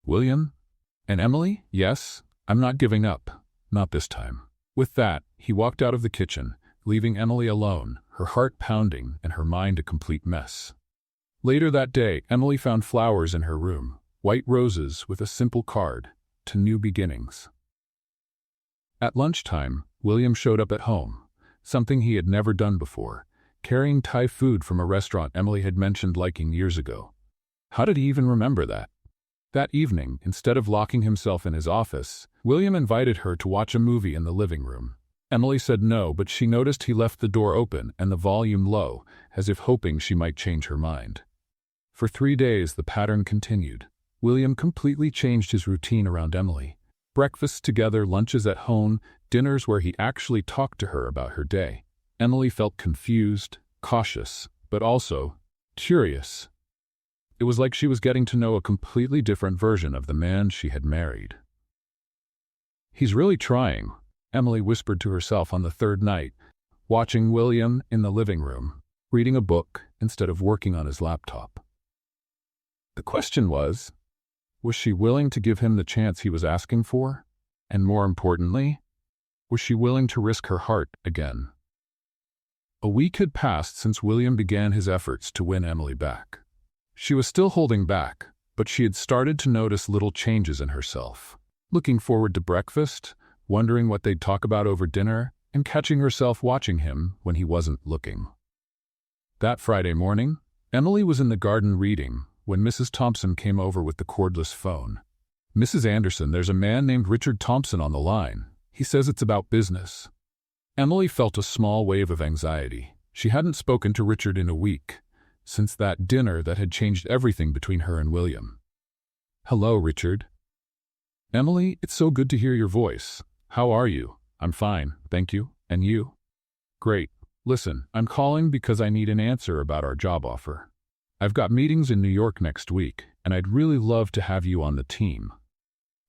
William? And Emily? Yes, I'm not giving up. Not this time. With that, he walked out of the kitchen, leaving Emily alone, her heart pounding and her mind a complete mess. Later that day, Emily found flowers in her room, white roses with a simple card, to new beginnings. At lunchtime, William showed up at home, something he had never done before, carrying Thai food from a restaurant Emily had mentioned liking years ago. How did he even remember that? That evening, instead of locking himself in his office, William invited her to watch a movie in the living room. Emily said no, but she noticed he left the door open and the volume low, as if hoping she might change her mind. For 3 days, the pattern continued. William completely changed his routine around Emily. Breakfasts together, lunches at home, dinners where he actually talked to her about her day. Emily felt confused, cautious, but also curious. It was like she was getting to know a completely different version of the man she had married. "He's really trying," Emily whispered to herself on the third night, watching William in the living room, reading a book instead of working on his laptop. The question was she willing to give him the chance he was asking for? And more importantly, was she willing to risk her heart again? A week had passed since William began his efforts to win Emily back. She was still holding back, but she had started to notice little changes in herself. Looking forward to breakfast, wondering what they'd talk about over dinner, and catching herself watching him when he wasn't looking. That Friday morning, Emily was in the garden reading when Mrs. Thompson came over with the cordless phone. "Mrs. Anderson, there's a man named Richard Thompson on the line. He says it's about business." Emily felt a small wave of anxiety. She hadn't spoken to Richard in a week, since that dinner that had changed everything between her and William. "Hello, Richard." "Emily, it's so good to hear your voice. How are you?" "I'm fine, thank you. And you?" "Great. Listen, I'm calling because I need an answer about our job offer. I've got meetings in New York next week, and I'd really love to have you on the team."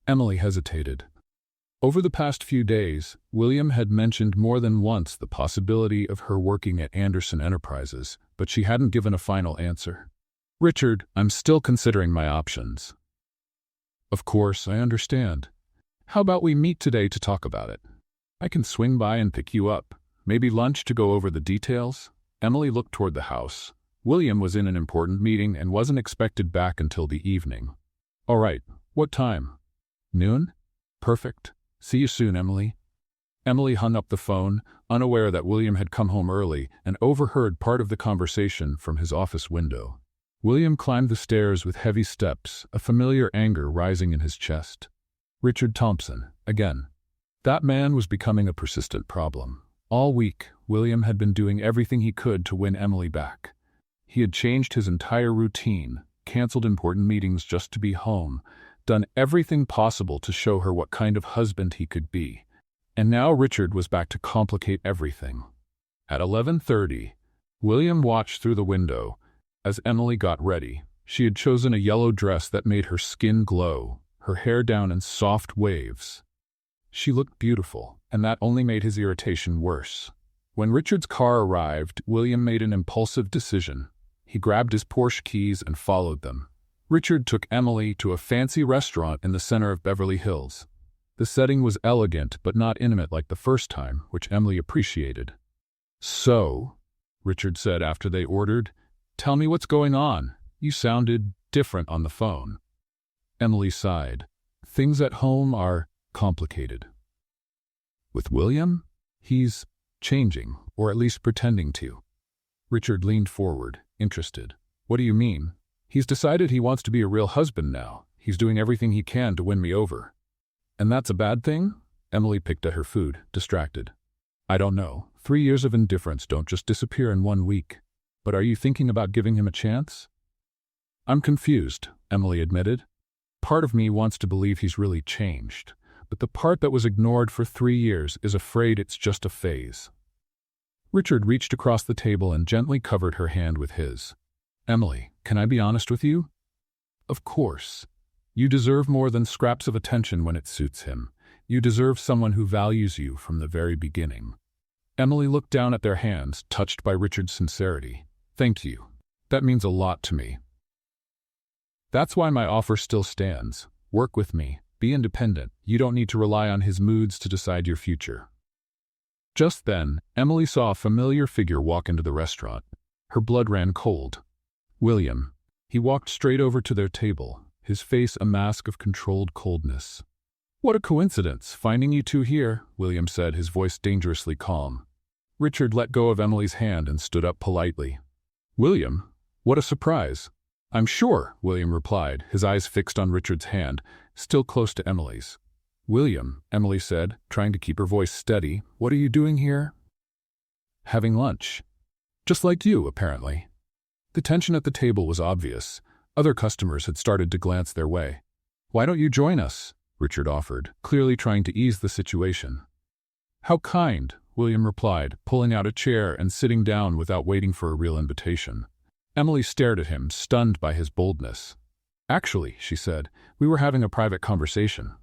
Emily hesitated. Over the past few days, William had mentioned more than once the possibility of her working at Anderson Enterprises, but she hadn't given a final answer. "Richard, I'm still considering my options." "Of course, I understand. How about we meet today to talk about it? I can swing by and pick you up. Maybe lunch to go over the details?" Emily looked toward the house. William was in an important meeting and wasn't expected back until the evening. "All right, what time?" "Noon? Perfect. See you soon, Emily." Emily hung up the phone, unaware that William had come home early and overheard part of the conversation from his office window. William climbed the stairs with heavy steps, a familiar anger rising in his chest. Richard Thompson, again. That man was becoming a persistent problem. All week, William had been doing everything he could to win Emily back. He had changed his entire routine, canceled important meetings just to be home, done everything possible to show her what kind of husband he could be. And now Richard was back to complicate everything. At 11:30, William watched through the window as Emily got ready. She had chosen a yellow dress that made her skin glow, her hair down in soft waves. She looked beautiful, and that only made his irritation worse. When Richard's car arrived, William made an impulsive decision. He grabbed his Porsche keys and followed them. Richard took Emily to a fancy restaurant in the center of Beverly Hills. The setting was elegant but not intimate like the first time, which Emily appreciated. "So," Richard said after they ordered, "tell me what's going on. You sounded different on the phone." Emily sighed. "Things at home are complicated. With William, he's changing, or at least pretending to." Richard leaned forward, interested. "What do you mean?" "He's decided he wants to be a real husband now. He's doing everything he can to win me over." "And that's a bad thing?" Emily picked at her food, distracted. "I don't know. 3 years of indifference don't just disappear in 1 week. But are you thinking about giving him a chance?" "I'm confused," Emily admitted. "Part of me wants to believe he's really changed, but the part that was ignored for 3 years is afraid it's just a phase." Richard reached across the table and gently covered her hand with his. "Emily, can I be honest with you?" "Of course. You deserve more than scraps of attention when it suits him. You deserve someone who values you from the very beginning." Emily looked down at their hands, touched by Richard's sincerity. "Thank you. That means a lot to me. That's why my offer still stands. Work with me. Be independent. You don't need to rely on his moods to decide your future." Just then, Emily saw a familiar figure walk into the restaurant. Her blood ran cold. William. He walked straight over to their table, his face a mask of controlled coldness. "What a coincidence, finding you two here," William said, his voice dangerously calm. Richard let go of Emily's hand and stood up politely. "William, what a surprise." "I'm sure," William replied, his eyes fixed on Richard's hand, still close to Emily's. "William," Emily said, trying to keep her voice steady, "what are you doing here?" "Having lunch. Just like you, apparently." The tension at the table was obvious. Other customers had started to glance their way. "Why don't you join us?" Richard offered, clearly trying to ease the situation. "How kind," William replied, pulling out a chair and sitting down without waiting for a real invitation. Emily stared at him, stunned by his boldness. "Actually," she said, "we were having a private conversation."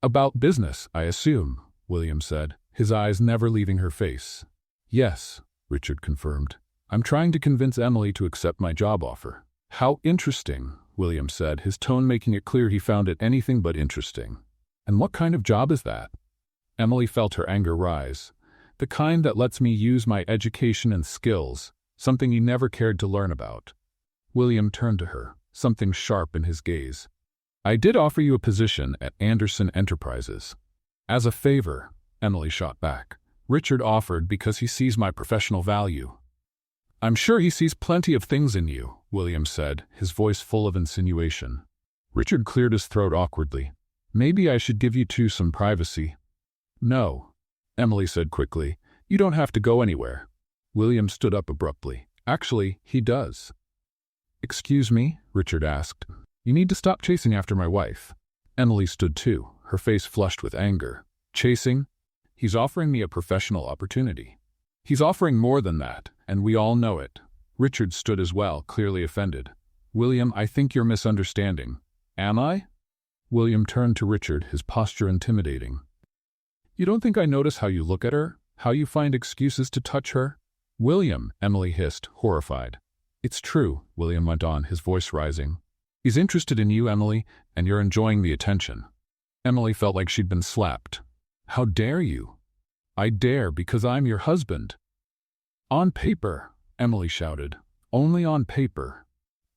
"About business, I assume," William said, his eyes never leaving her face. "Yes," Richard confirmed. "I'm trying to convince Emily to accept my job offer." "How interesting," William said, his tone making it clear he found it anything but interesting. "And what kind of job is that?" Emily felt her anger rise. "The kind that lets me use my education and skills, something you never cared to learn about." William turned to her, something sharp in his gaze. "I did offer you a position at Anderson Enterprises." "As a favor," Emily shot back. "Richard offered because he sees my professional value." "I'm sure he sees plenty of things in you," William said, his voice full of insinuation. Richard cleared his throat awkwardly. "Maybe I should give you two some privacy." "No," Emily said quickly. "You don't have to go anywhere." William stood up abruptly. "Actually, he does." "Excuse me?" Richard asked. "You need to stop chasing after my wife." Emily stood too, her face flushed with anger. "Chasing? He's offering me a professional opportunity. He's offering more than that, and we all know it." Richard stood as well, clearly offended. "William, I think you're misunderstanding." "Am I?" William turned to Richard, his posture intimidating. "You don't think I notice how you look at her? How you find excuses to touch her?" "William," Emily hissed, horrified. "It's true," William went on, his voice rising. "He's interested in you, Emily, and you're enjoying the attention." Emily felt like she'd been slapped. "How dare you?" "I dare because I'm your husband." "On paper," Emily shouted. "Only on paper."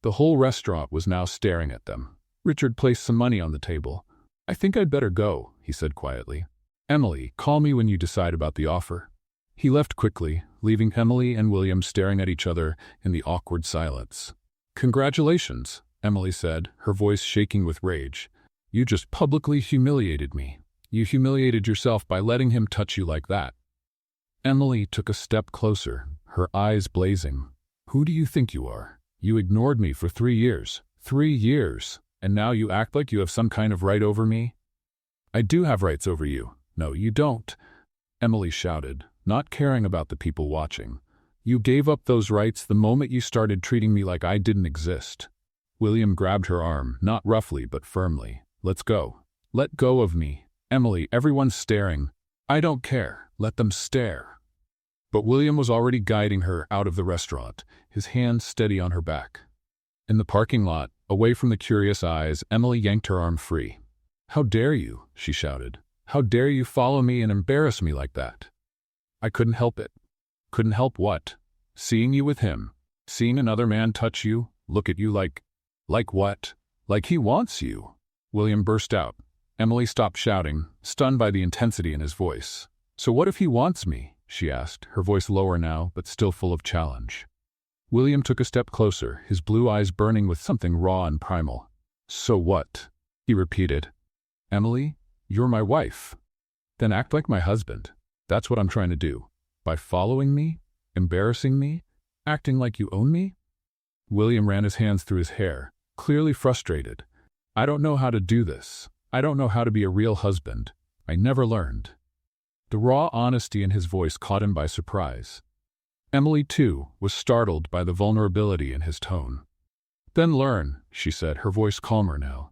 The whole restaurant was now staring at them. Richard placed some money on the table. "I think I'd better go," he said quietly. "Emily, call me when you decide about the offer." He left quickly, leaving Emily and William staring at each other in the awkward silence. "Congratulations," Emily said, her voice shaking with rage. "You just publicly humiliated me. You humiliated yourself by letting him touch you like that." Emily took a step closer, her eyes blazing. "Who do you think you are? You ignored me for 3 years. 3 years. And now you act like you have some kind of right over me?" "I do have rights over you." "No, you don't," Emily shouted, not caring about the people watching. "You gave up those rights the moment you started treating me like I didn't exist." William grabbed her arm, not roughly but firmly. "Let's go." "Let go of me." "Emily, everyone's staring." "I don't care. Let them stare." But William was already guiding her out of the restaurant, his hand steady on her back. In the parking lot, away from the curious eyes, Emily yanked her arm free. "How dare you?" she shouted. "How dare you follow me and embarrass me like that?" "I couldn't help it." "Couldn't help what?" "Seeing you with him. Seeing another man touch you, look at you like..." "Like what?" "Like he wants you." William burst out. Emily stopped shouting, stunned by the intensity in his voice. "So what if he wants me?" she asked, her voice lower now, but still full of challenge. William took a step closer, his blue eyes burning with something raw and primal. "So what?" he repeated. "Emily, you're my wife. Then act like my husband. That's what I'm trying to do. By following me, embarrassing me, acting like you own me?" William ran his hands through his hair, clearly frustrated. "I don't know how to do this. I don't know how to be a real husband. I never learned." The raw honesty in his voice caught him by surprise. Emily, too, was startled by the vulnerability in his tone. "Then learn," she said, her voice calmer now.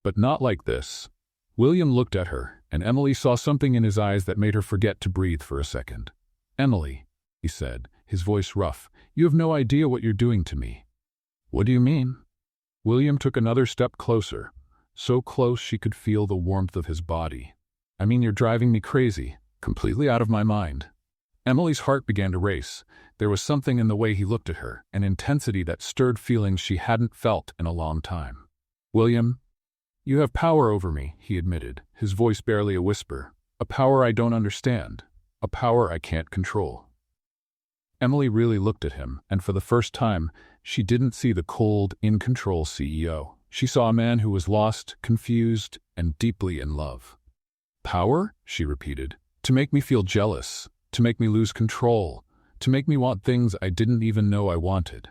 "But not like this." William looked at her, and Emily saw something in his eyes that made her forget to breathe for a second. "Emily," he said, his voice rough, "you have no idea what you're doing to me." "What do you mean?" William took another step closer, so close she could feel the warmth of his body. "I mean, you're driving me crazy, completely out of my mind." Emily's heart began to race. There was something in the way he looked at her, an intensity that stirred feelings she hadn't felt in a long time. "William, you have power over me," he admitted, his voice barely a whisper. "A power I don't understand. A power I can't control." Emily really looked at him, and for the first time, she didn't see the cold, in-control CEO. She saw a man who was lost, confused, and deeply in love. "Power?" she repeated. "To make me feel jealous, to make me lose control, to make me want things I didn't even know I wanted."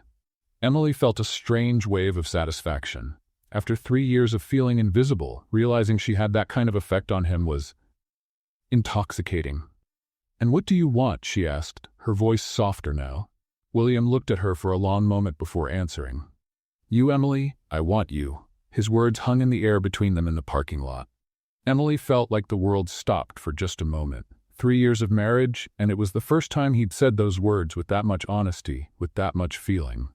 Emily felt a strange wave of satisfaction. After 3 years of feeling invisible, realizing she had that kind of effect on him was intoxicating. "And what do you want?" she asked, her voice softer now. William looked at her for a long moment before answering. "You, Emily, I want you." His words hung in the air between them in the parking lot. Emily felt like the world stopped for just a moment. 3 years of marriage, and it was the first time he'd said those words with that much honesty, with that much feeling.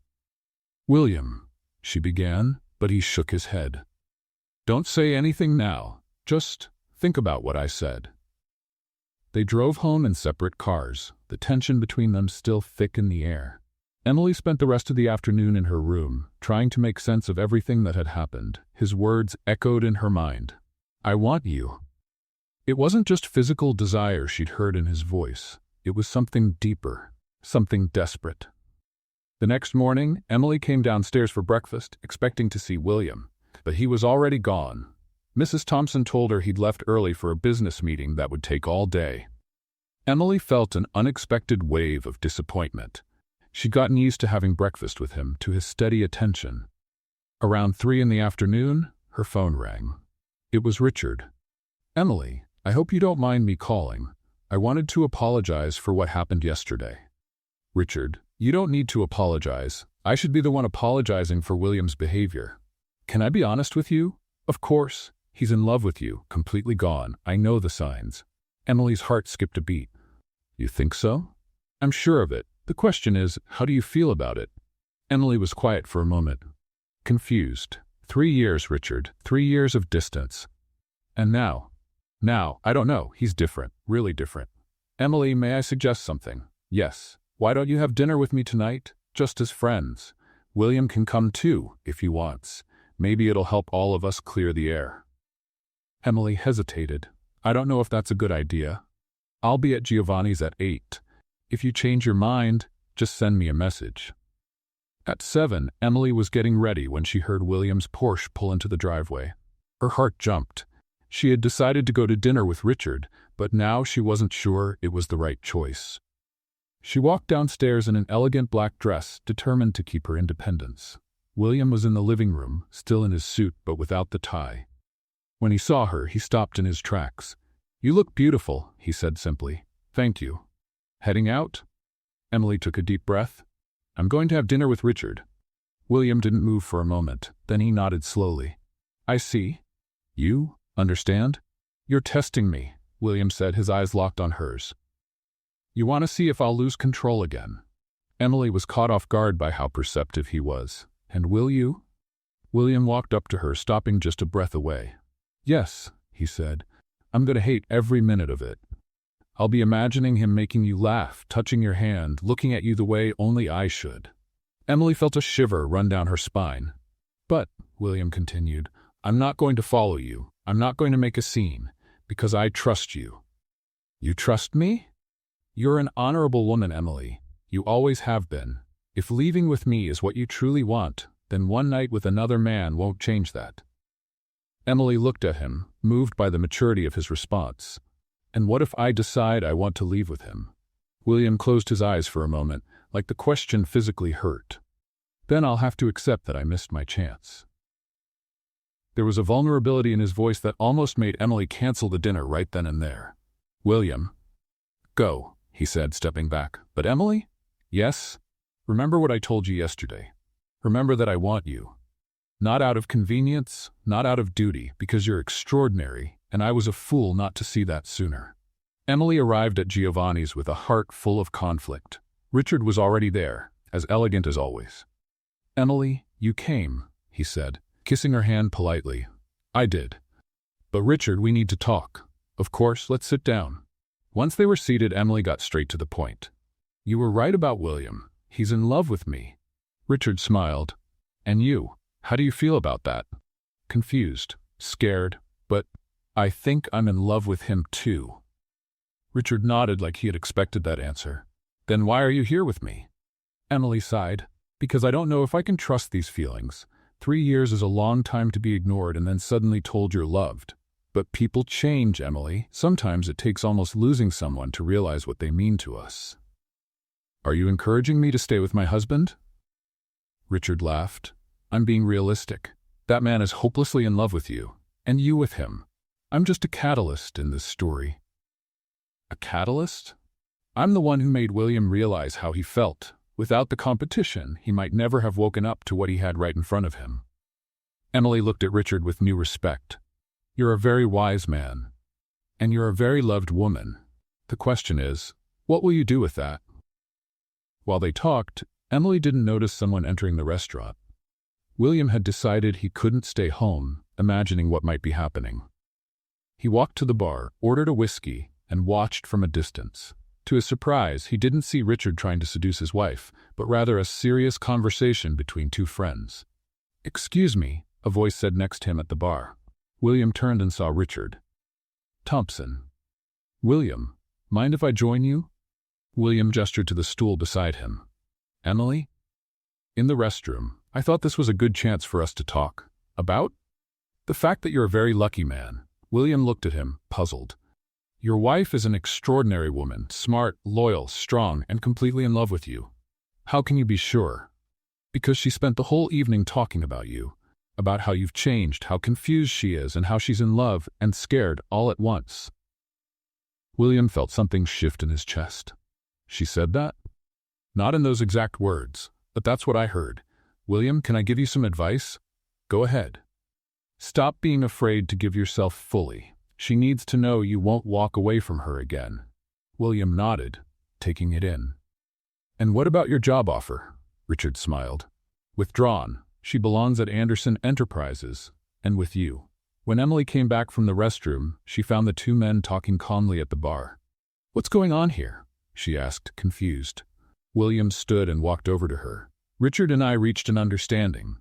"William," she began, but he shook his head. "Don't say anything now. Just think about what I said." They drove home in separate cars, the tension between them still thick in the air. Emily spent the rest of the afternoon in her room, trying to make sense of everything that had happened. His words echoed in her mind. "I want you." It wasn't just physical desire she'd heard in his voice. It was something deeper, something desperate. The next morning, Emily came downstairs for breakfast, expecting to see William, but he was already gone. Mrs. Thompson told her he'd left early for a business meeting that would take all day. Emily felt an unexpected wave of disappointment. She'd gotten used to having breakfast with him, to his steady attention. Around 3 in the afternoon, her phone rang. It was Richard. "Emily, I hope you don't mind me calling. I wanted to apologize for what happened yesterday." "Richard, you don't need to apologize. I should be the one apologizing for William's behavior. Can I be honest with you? Of course. He's in love with you, completely gone. I know the signs." Emily's heart skipped a beat. "You think so?" "I'm sure of it. The question is, how do you feel about it?" Emily was quiet for a moment. Confused. 3 years, Richard. 3 years of distance. And now, I don't know. He's different. Really different. "Emily, may I suggest something?" "Yes. Why don't you have dinner with me tonight? Just as friends. William can come too, if he wants. Maybe it'll help all of us clear the air." Emily hesitated. "I don't know if that's a good idea. I'll be at Giovanni's at 8. If you change your mind, just send me a message." At 7, Emily was getting ready when she heard William's Porsche pull into the driveway. Her heart jumped. She had decided to go to dinner with Richard, but now she wasn't sure it was the right choice. She walked downstairs in an elegant black dress, determined to keep her independence. William was in the living room, still in his suit but without the tie. When he saw her, he stopped in his tracks. "You look beautiful," he said simply. "Thank you." "Heading out?" Emily took a deep breath. "I'm going to have dinner with Richard." William didn't move for a moment. Then he nodded slowly. "I see. You understand?" "You're testing me," William said, his eyes locked on hers. "You want to see if I'll lose control again." Emily was caught off guard by how perceptive he was. "And will you?" William walked up to her, stopping just a breath away. "Yes," he said. "I'm going to hate every minute of it. I'll be imagining him making you laugh, touching your hand, looking at you the way only I should." Emily felt a shiver run down her spine. "But," William continued, "I'm not going to follow you. I'm not going to make a scene, because I trust you." "You trust me?" "You're an honorable woman, Emily. You always have been. If leaving with me is what you truly want, then one night with another man won't change that." Emily looked at him, moved by the maturity of his response. "And what if I decide I want to leave with him?" William closed his eyes for a moment, like the question physically hurt. "Then I'll have to accept that I missed my chance." There was a vulnerability in his voice that almost made Emily cancel the dinner right then and there. "William." "Go," he said, stepping back. "But Emily?" "Yes? Remember what I told you yesterday. Remember that I want you. Not out of convenience, not out of duty, because you're extraordinary, and I was a fool not to see that sooner." Emily arrived at Giovanni's with a heart full of conflict. Richard was already there, as elegant as always. "Emily, you came," he said, kissing her hand politely. "I did. But Richard, we need to talk." "Of course, let's sit down." Once they were seated, Emily got straight to the point. "You were right about William. He's in love with me." Richard smiled. "And you? How do you feel about that?" "Confused, scared, but I think I'm in love with him too." Richard nodded like he had expected that answer. "Then why are you here with me?" Emily sighed. "Because I don't know if I can trust these feelings. 3 years is a long time to be ignored and then suddenly told you're loved. But people change, Emily. Sometimes it takes almost losing someone to realize what they mean to us." "Are you encouraging me to stay with my husband?" Richard laughed. "I'm being realistic. That man is hopelessly in love with you, and you with him. I'm just a catalyst in this story." "A catalyst?" I'm the one who made William realize how he felt. Without the competition, he might never have woken up to what he had right in front of him. Emily looked at Richard with new respect. You're a very wise man. And you're a very loved woman. The question is, what will you do with that? While they talked, Emily didn't notice someone entering the restaurant. William had decided he couldn't stay home, imagining what might be happening. He walked to the bar, ordered a whiskey, and watched from a distance. To his surprise, he didn't see Richard trying to seduce his wife, but rather a serious conversation between two friends. "Excuse me," a voice said next to him at the bar. William turned and saw Richard. "Thompson." "William, mind if I join you?" William gestured to the stool beside him. "Emily?" "In the restroom. I thought this was a good chance for us to talk." "About?" "The fact that you're a very lucky man." William looked at him, puzzled. "Your wife is an extraordinary woman, smart, loyal, strong, and completely in love with you." "How can you be sure?" "Because she spent the whole evening talking about you, about how you've changed, how confused she is, and how she's in love and scared all at once." William felt something shift in his chest. "She said that?" "Not in those exact words, but that's what I heard. William, can I give you some advice?" "Go ahead." "Stop being afraid to give yourself fully. She needs to know you won't walk away from her again." William nodded, taking it in. "And what about your job offer?" Richard smiled. "Withdrawn. She belongs at Anderson Enterprises, and with you." When Emily came back from the restroom, she found the two men talking calmly at the bar. "What's going on here?" she asked, confused. William stood and walked over to her. "Richard and I reached an understanding."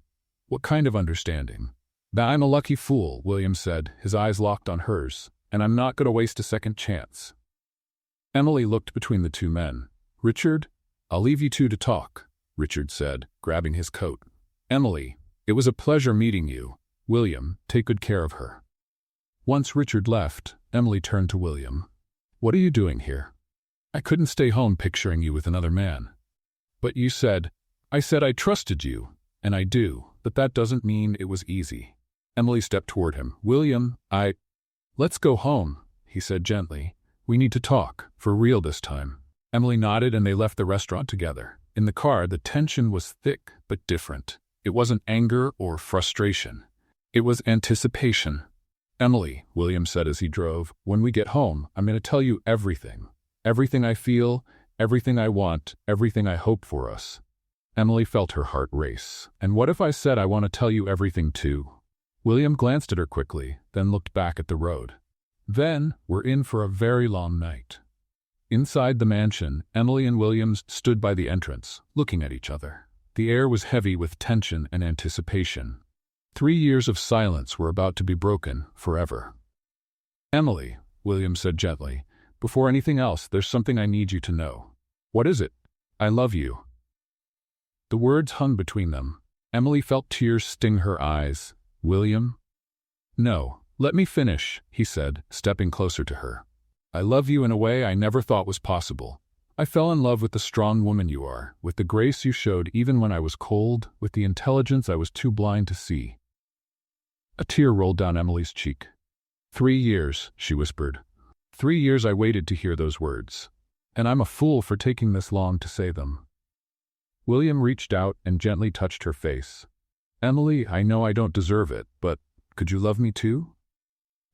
"What kind of understanding?" "That I'm a lucky fool," William said, his eyes locked on hers, "and I'm not going to waste a second chance." Emily looked between the two men. "Richard, I'll leave you two to talk," Richard said, grabbing his coat. "Emily, it was a pleasure meeting you. William, take good care of her." Once Richard left, Emily turned to William. "What are you doing here?" "I couldn't stay home picturing you with another man." "But you said—" "I said I trusted you, and I do, but that doesn't mean it was easy." Emily stepped toward him. "William, Let's go home," he said gently. "We need to talk, for real this time." Emily nodded and they left the restaurant together. In the car, the tension was thick but different. It wasn't anger or frustration. It was anticipation. "Emily," William said as he drove, "when we get home, I'm going to tell you everything. Everything I feel, everything I want, everything I hope for us." Emily felt her heart race. "And what if I said I want to tell you everything too?" William glanced at her quickly, then looked back at the road. "Then, we're in for a very long night." Inside the mansion, Emily and William stood by the entrance, looking at each other. The air was heavy with tension and anticipation. 3 years of silence were about to be broken forever. "Emily," William said gently, "before anything else, there's something I need you to know." "What is it?" "I love you." The words hung between them. Emily felt tears sting her eyes. "William?" "No, let me finish," he said, stepping closer to her. "I love you in a way I never thought was possible. I fell in love with the strong woman you are, with the grace you showed even when I was cold, with the intelligence I was too blind to see." A tear rolled down Emily's cheek. 3 years, she whispered. 3 years I waited to hear those words. And I'm a fool for taking this long to say them. William reached out and gently touched her face. "Emily, I know I don't deserve it, but could you love me too?"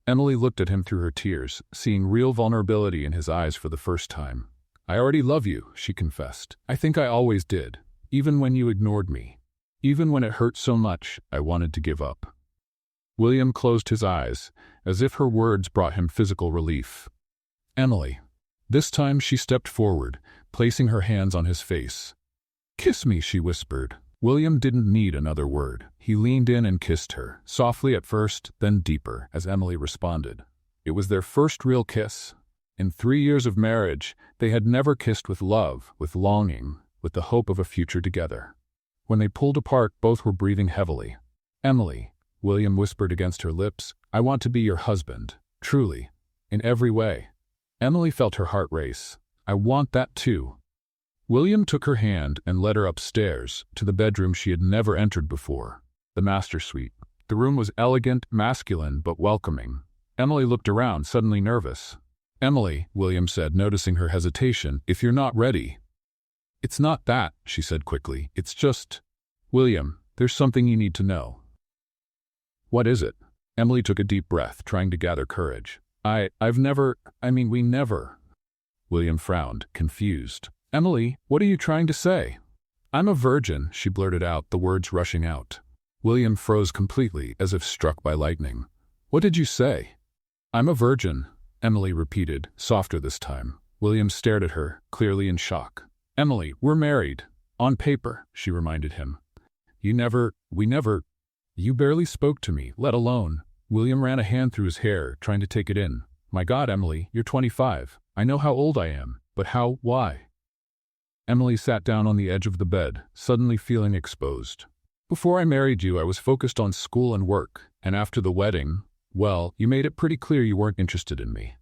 Emily looked at him through her tears, seeing real vulnerability in his eyes for the first time. "I already love you," she confessed. "I think I always did, even when you ignored me. Even when it hurt so much, I wanted to give up." William closed his eyes, as if her words brought him physical relief. "Emily." This time she stepped forward, placing her hands on his face. "Kiss me," she whispered. William didn't need another word. He leaned in and kissed her, softly at first, then deeper, as Emily responded. It was their first real kiss. In 3 years of marriage, they had never kissed with love, with longing, with the hope of a future together. When they pulled apart, both were breathing heavily. "Emily," William whispered against her lips, "I want to be your husband, truly, in every way." Emily felt her heart race. "I want that too." William took her hand and led her upstairs, to the bedroom she had never entered before, the master suite. The room was elegant, masculine, but welcoming. Emily looked around, suddenly nervous. Emily, William said, noticing her hesitation, if you're not ready. It's not that, she said quickly. It's just, William, there's something you need to know. What is it? Emily took a deep breath, trying to gather courage. We never. William frowned, confused. Emily, what are you trying to say? I'm a virgin, she blurted out, the words rushing out. William froze completely, as if struck by lightning. What did you say? I'm a virgin, Emily repeated, softer this time. William stared at her, clearly in shock. Emily, we're married. On paper, she reminded him. You barely spoke to me, let alone. William ran a hand through his hair, trying to take it in. My God, Emily, you're 25. I know how old I am, but why? Emily sat down on the edge of the bed, suddenly feeling exposed. Before I married you, I was focused on school and work, and after the wedding, well, you made it pretty clear you weren't interested in me.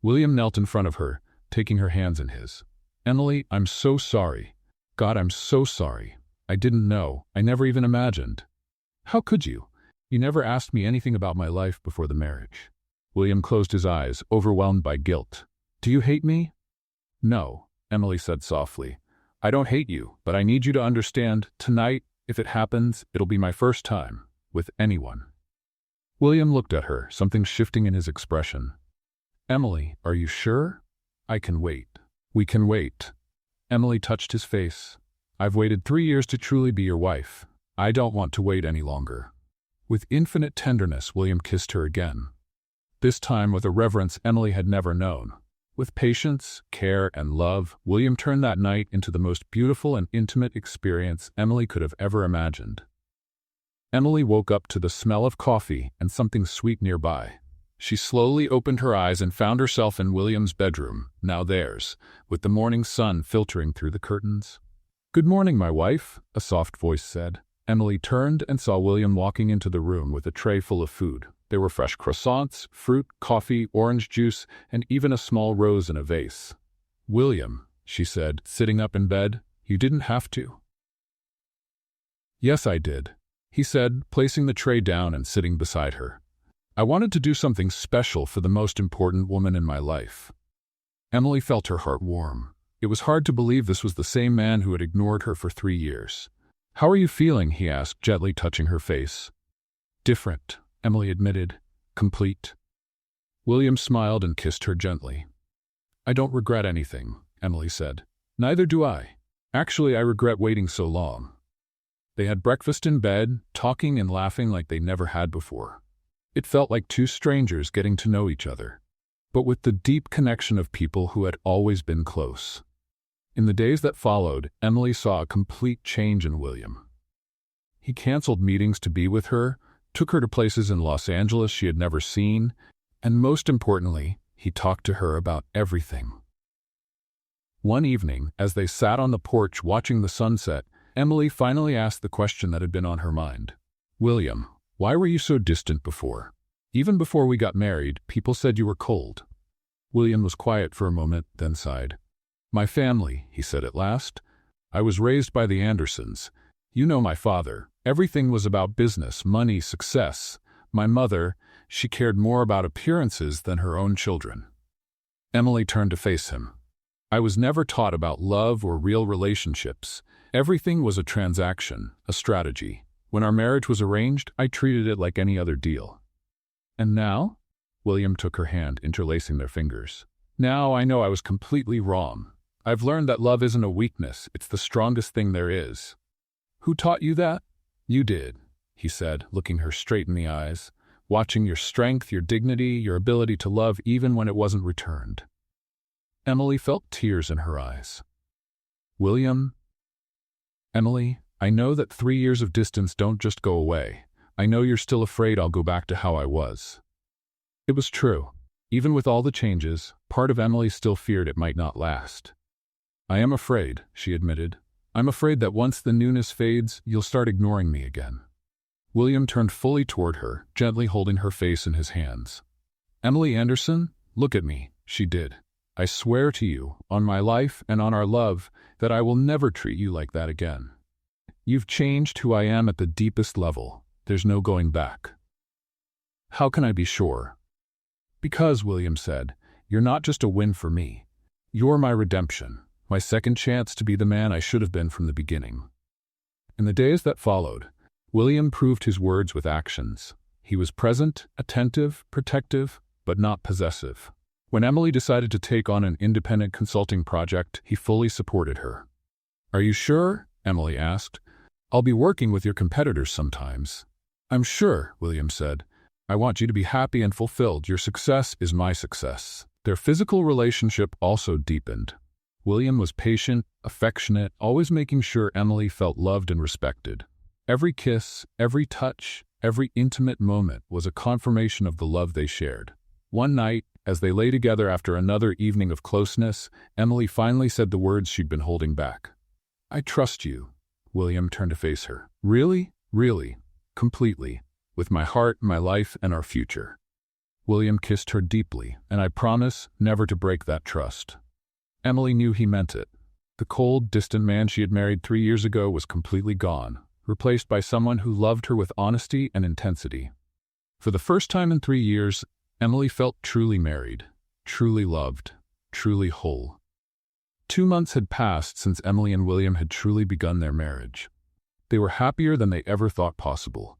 William knelt in front of her, taking her hands in his. Emily, I'm so sorry. God, I'm so sorry. I didn't know. I never even imagined. How could you? You never asked me anything about my life before the marriage. William closed his eyes, overwhelmed by guilt. Do you hate me? No, Emily said softly. I don't hate you, but I need you to understand, tonight, if it happens, it'll be my first time, with anyone. William looked at her, something shifting in his expression. Emily, are you sure? I can wait. We can wait. Emily touched his face. I've waited 3 years to truly be your wife. I don't want to wait any longer. With infinite tenderness, William kissed her again. This time with a reverence Emily had never known. With patience, care, and love, William turned that night into the most beautiful and intimate experience Emily could have ever imagined. Emily woke up to the smell of coffee and something sweet nearby. She slowly opened her eyes and found herself in William's bedroom, now theirs, with the morning sun filtering through the curtains. Good morning, my wife, a soft voice said. Emily turned and saw William walking into the room with a tray full of food. There were fresh croissants, fruit, coffee, orange juice, and even a small rose in a vase. William, she said, sitting up in bed, you didn't have to. Yes, I did, he said, placing the tray down and sitting beside her. I wanted to do something special for the most important woman in my life. Emily felt her heart warm. It was hard to believe this was the same man who had ignored her for 3 years. How are you feeling? He asked, gently touching her face. Different, Emily admitted. Complete. William smiled and kissed her gently. I don't regret anything, Emily said. Neither do I. Actually, I regret waiting so long. They had breakfast in bed, talking and laughing like they never had before. It felt like two strangers getting to know each other, but with the deep connection of people who had always been close. In the days that followed, Emily saw a complete change in William. He canceled meetings to be with her, took her to places in Los Angeles she had never seen, and most importantly, he talked to her about everything. One evening, as they sat on the porch watching the sunset, Emily finally asked the question that had been on her mind. William, why were you so distant before? Even before we got married, people said you were cold. William was quiet for a moment, then sighed. My family, he said at last. I was raised by the Andersons. You know my father. Everything was about business, money, success. My mother, she cared more about appearances than her own children. Emily turned to face him. I was never taught about love or real relationships. Everything was a transaction, a strategy. When our marriage was arranged, I treated it like any other deal. And now? William took her hand, interlacing their fingers. Now I know I was completely wrong. I've learned that love isn't a weakness, it's the strongest thing there is. Who taught you that? You did, he said, looking her straight in the eyes, watching your strength, your dignity, your ability to love even when it wasn't returned. Emily felt tears in her eyes. William? Emily, I know that 3 years of distance don't just go away. I know you're still afraid I'll go back to how I was. It was true. Even with all the changes, part of Emily still feared it might not last. I am afraid, she admitted. I'm afraid that once the newness fades, you'll start ignoring me again. William turned fully toward her, gently holding her face in his hands. Emily Anderson, look at me, she did. I swear to you, on my life and on our love, that I will never treat you like that again. You've changed who I am at the deepest level. There's no going back. How can I be sure? Because, William said, You're not just a win for me. You're my redemption, my second chance to be the man I should have been from the beginning." In the days that followed, William proved his words with actions. He was present, attentive, protective, but not possessive. When Emily decided to take on an independent consulting project, he fully supported her. "Are you sure?" Emily asked. "I'll be working with your competitors sometimes." "I'm sure," William said. "I want you to be happy and fulfilled. Your success is my success." Their physical relationship also deepened. William was patient, affectionate, always making sure Emily felt loved and respected. Every kiss, every touch, every intimate moment was a confirmation of the love they shared. One night, as they lay together after another evening of closeness, Emily finally said the words she'd been holding back. "I trust you." William turned to face her. "Really? Really? Completely. With my heart, my life, and our future." William kissed her deeply, and I promise never to break that trust. Emily knew he meant it. The cold, distant man she had married 3 years ago was completely gone, replaced by someone who loved her with honesty and intensity. For the first time in 3 years, Emily felt truly married, truly loved, truly whole. 2 months had passed since Emily and William had truly begun their marriage. They were happier than they ever thought possible.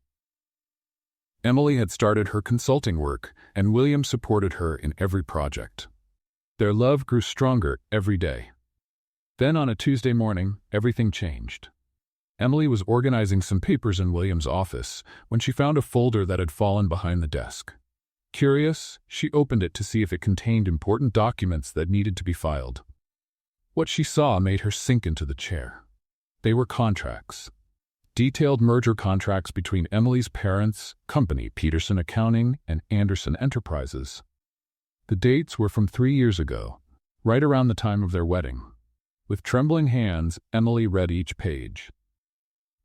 Emily had started her consulting work, and William supported her in every project. Their love grew stronger every day. Then on a Tuesday morning, everything changed. Emily was organizing some papers in William's office when she found a folder that had fallen behind the desk. Curious, she opened it to see if it contained important documents that needed to be filed. What she saw made her sink into the chair. They were contracts. Detailed merger contracts between Emily's parents' company, Peterson Accounting, and Anderson Enterprises. The dates were from 3 years ago, right around the time of their wedding. With trembling hands, Emily read each page.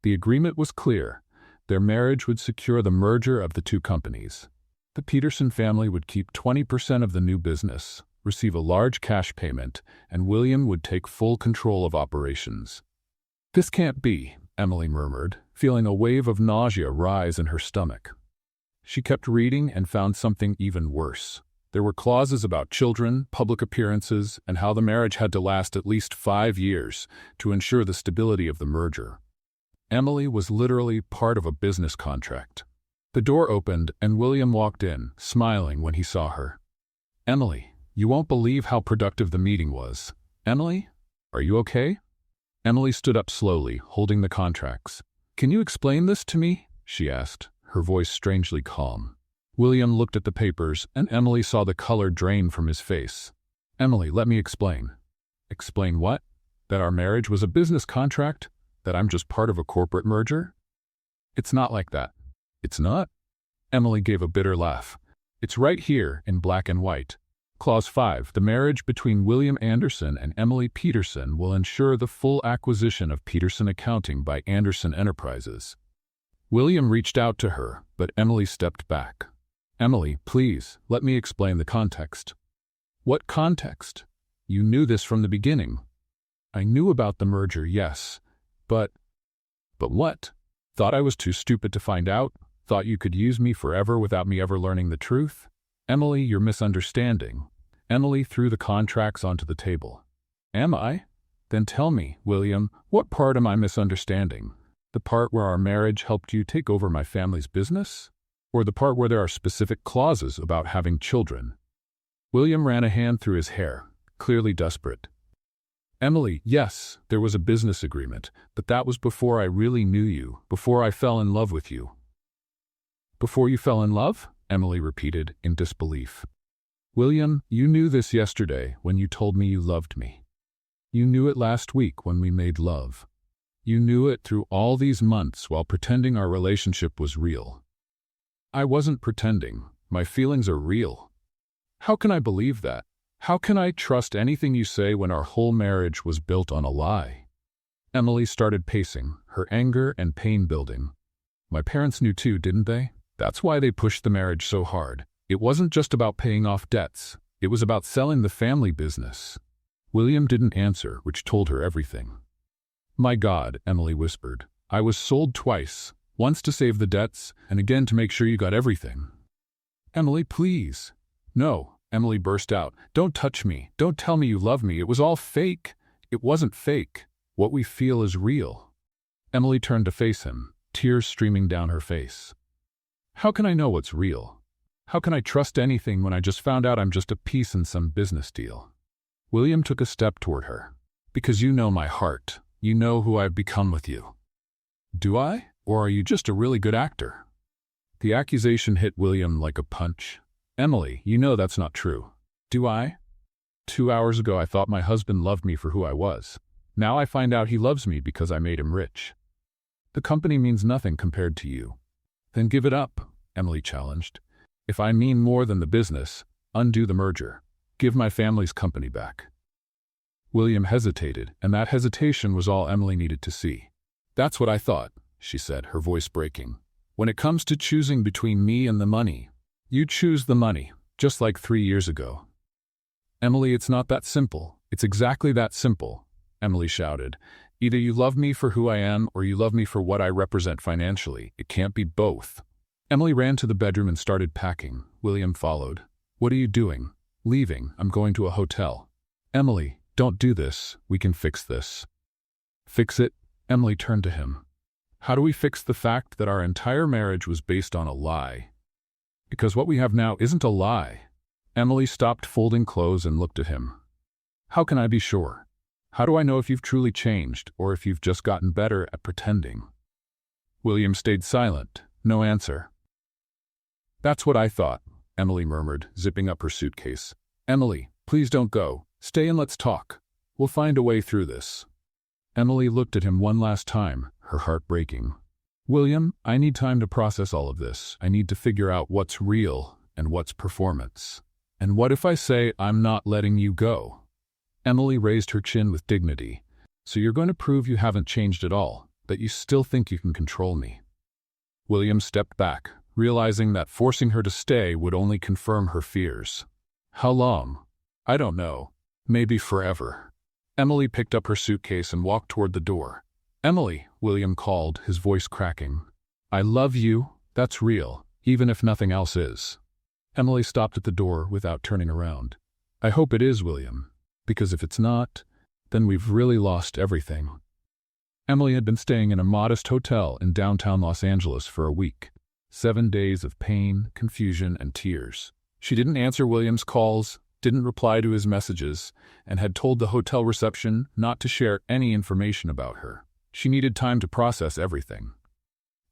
The agreement was clear. Their marriage would secure the merger of the two companies. The Peterson family would keep 20% of the new business, receive a large cash payment, and William would take full control of operations. "This can't be," Emily murmured, feeling a wave of nausea rise in her stomach. She kept reading and found something even worse. There were clauses about children, public appearances, and how the marriage had to last at least 5 years to ensure the stability of the merger. Emily was literally part of a business contract. The door opened and William walked in, smiling when he saw her. "Emily, you won't believe how productive the meeting was. Emily, are you okay?" Emily stood up slowly, holding the contracts. "Can you explain this to me?" she asked, her voice strangely calm. William looked at the papers, and Emily saw the color drain from his face. "Emily, let me explain." "Explain what? That our marriage was a business contract? That I'm just part of a corporate merger?" "It's not like that." "It's not?" Emily gave a bitter laugh. "It's right here in black and white. Clause 5, the marriage between William Anderson and Emily Peterson will ensure the full acquisition of Peterson Accounting by Anderson Enterprises." William reached out to her, but Emily stepped back. "Emily, please, let me explain the context." "What context? You knew this from the beginning." "I knew about the merger, yes. But what? Thought I was too stupid to find out? Thought you could use me forever without me ever learning the truth?" "Emily, you're misunderstanding." Emily threw the contracts onto the table. "Am I? Then tell me, William, what part am I misunderstanding? The part where our marriage helped you take over my family's business? Or the part where there are specific clauses about having children?" William ran a hand through his hair, clearly desperate. "Emily, yes, there was a business agreement, but that was before I really knew you, before I fell in love with you." "Before you fell in love?" Emily repeated, in disbelief. "William, you knew this yesterday when you told me you loved me. You knew it last week when we made love. You knew it through all these months while pretending our relationship was real." "I wasn't pretending. My feelings are real." "How can I believe that? How can I trust anything you say when our whole marriage was built on a lie?" Emily started pacing, her anger and pain building. "My parents knew too, didn't they? That's why they pushed the marriage so hard. It wasn't just about paying off debts. It was about selling the family business." William didn't answer, which told her everything. "My God," Emily whispered. "I was sold twice, once to save the debts, and again to make sure you got everything." "Emily, please." "No, Emily burst out. "Don't touch me. Don't tell me you love me. It was all fake." "It wasn't fake. What we feel is real." Emily turned to face him, tears streaming down her face. "How can I know what's real? How can I trust anything when I just found out I'm just a piece in some business deal?" William took a step toward her. "Because you know my heart. You know who I've become with you." "Do I? Or are you just a really good actor?" The accusation hit William like a punch. "Emily, you know that's not true." "Do I? 2 hours ago I thought my husband loved me for who I was. Now I find out he loves me because I made him rich. The company means nothing compared to you." "Then give it up," Emily challenged. "If I mean more than the business, undo the merger. Give my family's company back." William hesitated, and that hesitation was all Emily needed to see. "That's what I thought," she said, her voice breaking. "When it comes to choosing between me and the money, you choose the money, just like 3 years ago." "Emily, it's not that simple. It's exactly that simple," Emily shouted. "Either you love me for who I am or you love me for what I represent financially. It can't be both." Emily ran to the bedroom and started packing. William followed. "What are you doing?" "Leaving. I'm going to a hotel." "Emily, don't do this. We can fix this." "Fix it?" Emily turned to him. "How do we fix the fact that our entire marriage was based on a lie? Because what we have now isn't a lie." Emily stopped folding clothes and looked at him. "How can I be sure? How do I know if you've truly changed, or if you've just gotten better at pretending?" William stayed silent. No answer. "That's what I thought," Emily murmured, zipping up her suitcase. "Emily, please don't go. Stay and let's talk. We'll find a way through this." Emily looked at him one last time, her heart breaking. "William, I need time to process all of this. I need to figure out what's real and what's performance. And what if I say I'm not letting you go?" Emily raised her chin with dignity. "So you're going to prove you haven't changed at all, that you still think you can control me?" William stepped back, realizing that forcing her to stay would only confirm her fears. "How long?" "I don't know. Maybe forever." Emily picked up her suitcase and walked toward the door. "Emily," William called, his voice cracking. "I love you. That's real, even if nothing else is." Emily stopped at the door without turning around. "I hope it is, William, because if it's not, then we've really lost everything." Emily had been staying in a modest hotel in downtown Los Angeles for a week. 7 days of pain, confusion, and tears. She didn't answer William's calls, didn't reply to his messages, and had told the hotel reception not to share any information about her. She needed time to process everything.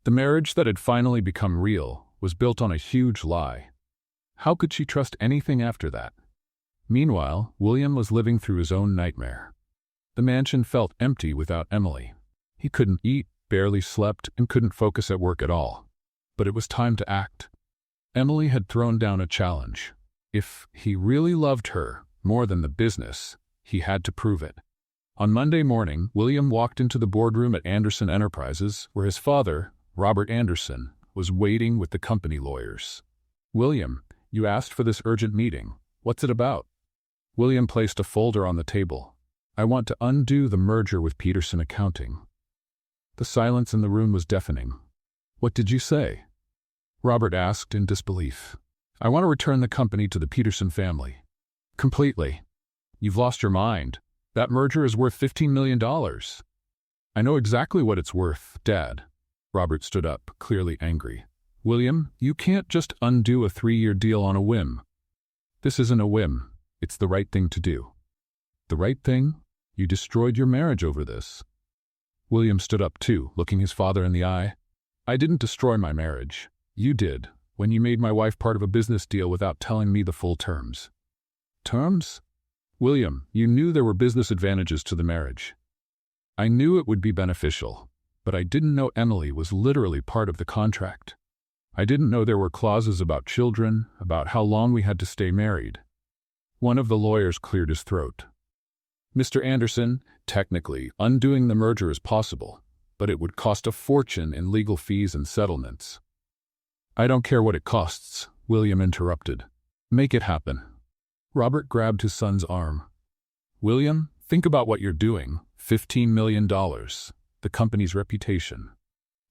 The marriage that had finally become real was built on a huge lie. How could she trust anything after that? Meanwhile, William was living through his own nightmare. The mansion felt empty without Emily. He couldn't eat, barely slept, and couldn't focus at work at all. But it was time to act. Emily had thrown down a challenge. If he really loved her more than the business, he had to prove it. On Monday morning, William walked into the boardroom at Anderson Enterprises, where his father, Robert Anderson, was waiting with the company lawyers. "William, you asked for this urgent meeting. What's it about?" William placed a folder on the table. "I want to undo the merger with Peterson Accounting." The silence in the room was deafening. "What did you say?" Robert asked in disbelief. "I want to return the company to the Peterson family." "Completely." "You've lost your mind. That merger is worth $15 million. "I know exactly what it's worth, Dad." Robert stood up, clearly angry. "William, you can't just undo a 3-year deal on a whim." "This isn't a whim. It's the right thing to do." "The right thing? You destroyed your marriage over this." William stood up too, looking his father in the eye. "I didn't destroy my marriage. You did, when you made my wife part of a business deal without telling me the full terms." "Terms?" "William, you knew there were business advantages to the marriage. I knew it would be beneficial, but I didn't know Emily was literally part of the contract. I didn't know there were clauses about children, about how long we had to stay married." One of the lawyers cleared his throat. "Mr. Anderson, technically, undoing the merger is possible, but it would cost a fortune in legal fees and settlements." "I don't care what it costs," William interrupted. "Make it happen." Robert grabbed his son's arm. "William, think about what you're doing. $15 million. The company's reputation."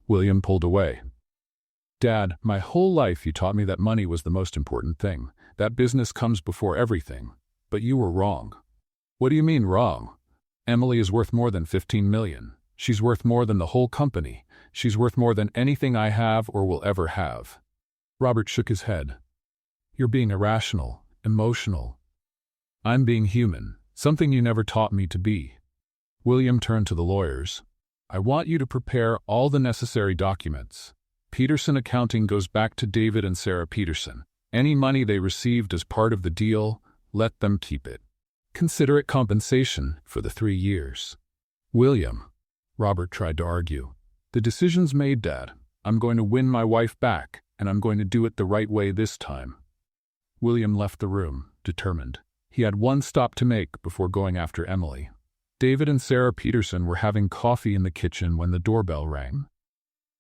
William pulled away. "Dad, my whole life you taught me that money was the most important thing. That business comes before everything. But you were wrong." "What do you mean wrong?" "Emily is worth more than 15 million. She's worth more than the whole company. She's worth more than anything I have or will ever have." Robert shook his head. "You're being irrational, emotional. I'm being human, something you never taught me to be." William turned to the lawyers. "I want you to prepare all the necessary documents. Peterson Accounting goes back to David and Sarah Peterson. Any money they received as part of the deal, let them keep it. Consider it compensation for the 3 years." "William," Robert tried to argue, "the decision's made, Dad. I'm going to win my wife back, and I'm going to do it the right way this time." William left the room, determined. He had one stop to make before going after Emily. David and Sarah Peterson were having coffee in the kitchen when the doorbell rang.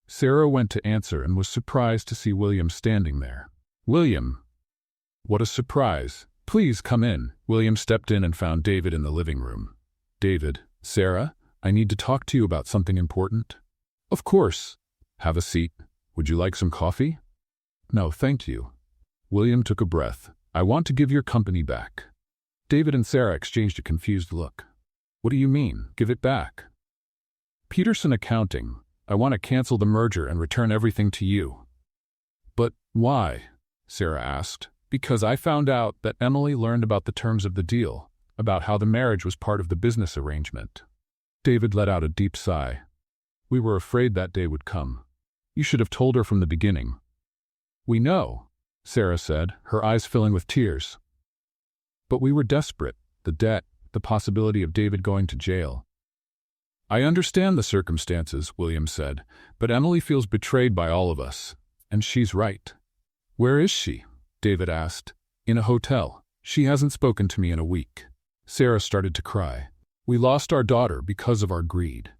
Sarah went to answer and was surprised to see William standing there. "William." "What a surprise. Please come in." William stepped in and found David in the living room. "David, Sarah, I need to talk to you about something important." "Of course. Have a seat. Would you like some coffee?" "No, thank you." William took a breath. "I want to give your company back." David and Sarah exchanged a confused look. "What do you mean, give it back?" "Peterson Accounting. I want to cancel the merger and return everything to you." "But why?" Sarah asked. "Because I found out that Emily learned about the terms of the deal, about how the marriage was part of the business arrangement." David let out a deep sigh. "We were afraid that day would come. You should have told her from the beginning." "We know," Sarah said, her eyes filling with tears. "But we were desperate. The debt, the possibility of David going to jail." "I understand the circumstances," William said, "but Emily feels betrayed by all of us. And she's right." "Where is she?" David asked. "In a hotel. She hasn't spoken to me in a week." Sarah started to cry. "We lost our daughter because of our greed."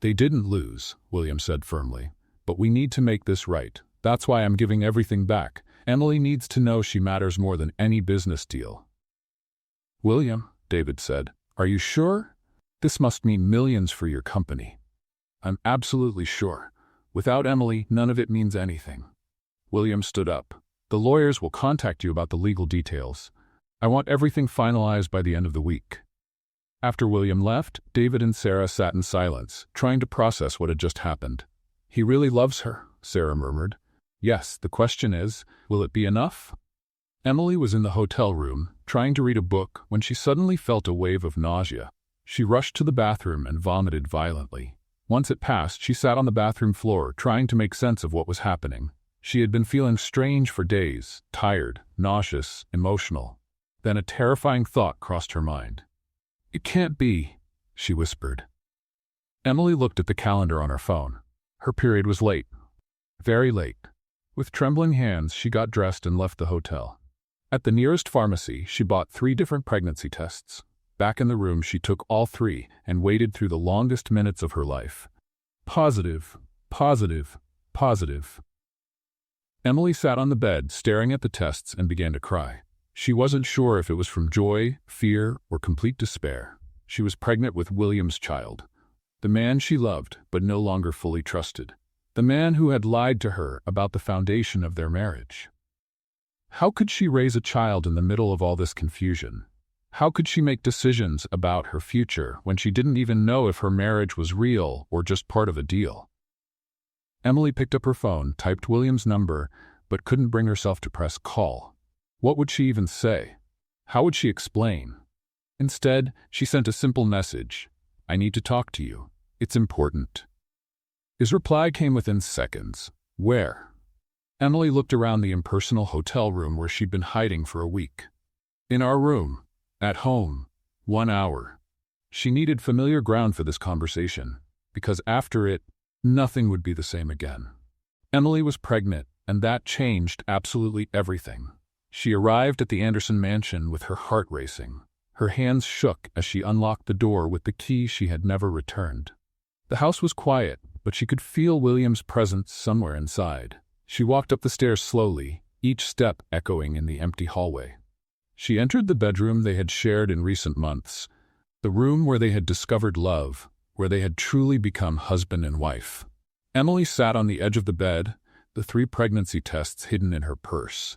"They didn't lose," William said firmly. "But we need to make this right. That's why I'm giving everything back. Emily needs to know she matters more than any business deal." "William," David said, "are you sure? This must mean millions for your company." "I'm absolutely sure. Without Emily, none of it means anything." William stood up. "The lawyers will contact you about the legal details. I want everything finalized by the end of the week." After William left, David and Sarah sat in silence, trying to process what had just happened. "He really loves her," Sarah murmured. "Yes, the question is, will it be enough?" Emily was in the hotel room, trying to read a book, when she suddenly felt a wave of nausea. She rushed to the bathroom and vomited violently. Once it passed, she sat on the bathroom floor, trying to make sense of what was happening. She had been feeling strange for days, tired, nauseous, emotional. Then a terrifying thought crossed her mind. "It can't be," she whispered. Emily looked at the calendar on her phone. Her period was late. Very late. With trembling hands, she got dressed and left the hotel. At the nearest pharmacy, she bought 3 different pregnancy tests. Back in the room, she took all 3 and waited through the longest minutes of her life. Positive, positive, positive. Emily sat on the bed, staring at the tests, and began to cry. She wasn't sure if it was from joy, fear, or complete despair. She was pregnant with William's child. The man she loved, but no longer fully trusted. The man who had lied to her about the foundation of their marriage. How could she raise a child in the middle of all this confusion? How could she make decisions about her future when she didn't even know if her marriage was real or just part of a deal? Emily picked up her phone, typed William's number, but couldn't bring herself to press call. What would she even say? How would she explain? Instead, she sent a simple message. "I need to talk to you. It's important." His reply came within seconds. "Where?" Emily looked around the impersonal hotel room where she'd been hiding for a week. "In our room. At home. 1 hour." She needed familiar ground for this conversation, because after it, nothing would be the same again. Emily was pregnant, and that changed absolutely everything. She arrived at the Anderson mansion with her heart racing. Her hands shook as she unlocked the door with the key she had never returned. The house was quiet, but she could feel William's presence somewhere inside. She walked up the stairs slowly, each step echoing in the empty hallway. She entered the bedroom they had shared in recent months, the room where they had discovered love, where they had truly become husband and wife. Emily sat on the edge of the bed, the 3 pregnancy tests hidden in her purse.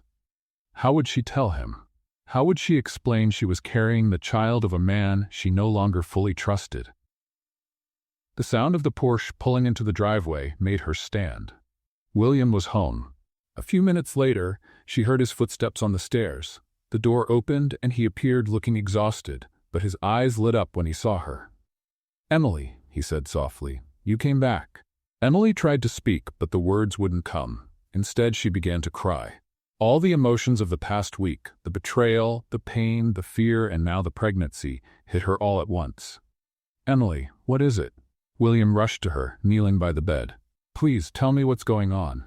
How would she tell him? How would she explain she was carrying the child of a man she no longer fully trusted? The sound of the Porsche pulling into the driveway made her stand. William was home. A few minutes later, she heard his footsteps on the stairs. The door opened and he appeared looking exhausted, but his eyes lit up when he saw her. "Emily," he said softly, "you came back." Emily tried to speak, but the words wouldn't come. Instead, she began to cry. All the emotions of the past week, the betrayal, the pain, the fear, and now the pregnancy, hit her all at once. "Emily, what is it?" William rushed to her, kneeling by the bed. "Please, tell me what's going on."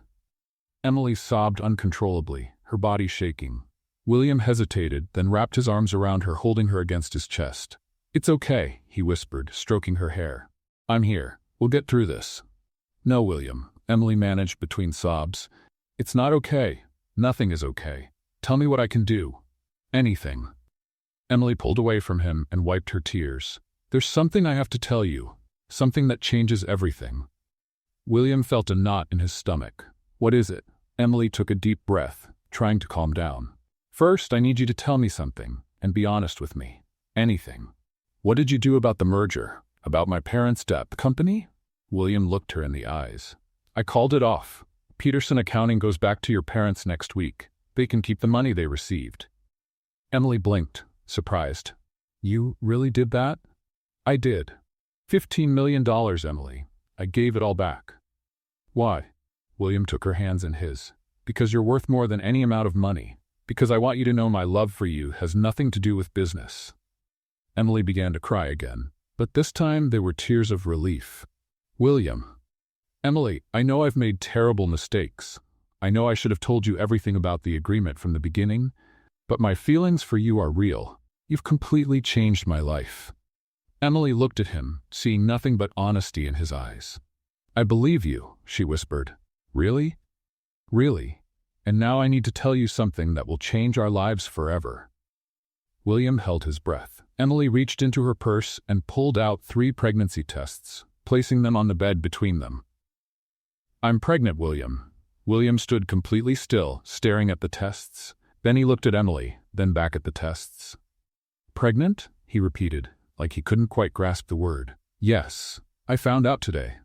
Emily sobbed uncontrollably, her body shaking. William hesitated, then wrapped his arms around her, holding her against his chest. "It's okay," he whispered, stroking her hair. "I'm here. We'll get through this." "No, William," Emily managed between sobs. "It's not okay. Nothing is okay. Tell me what I can do." "Anything." Emily pulled away from him and wiped her tears. "There's something I have to tell you. Something that changes everything." William felt a knot in his stomach. "What is it?" Emily took a deep breath, trying to calm down. "First, I need you to tell me something, and be honest with me. Anything. What did you do about the merger? About my parents' debt company?" William looked her in the eyes. "I called it off. Peterson Accounting goes back to your parents next week. They can keep the money they received." Emily blinked, surprised. "You really did that?" "I did. $15 million, Emily. I gave it all back." "Why?" William took her hands in his. "Because you're worth more than any amount of money. Because I want you to know my love for you has nothing to do with business." Emily began to cry again, but this time they were tears of relief. "William." "Emily, I know I've made terrible mistakes. I know I should have told you everything about the agreement from the beginning, but my feelings for you are real. You've completely changed my life." Emily looked at him, seeing nothing but honesty in his eyes. "I believe you," she whispered. "Really? Really? And now I need to tell you something that will change our lives forever." William held his breath. Emily reached into her purse and pulled out 3 pregnancy tests, placing them on the bed between them. "I'm pregnant, William." William stood completely still, staring at the tests. Then he looked at Emily, then back at the tests. "Pregnant?" he repeated, like he couldn't quite grasp the word. "Yes, I found out today."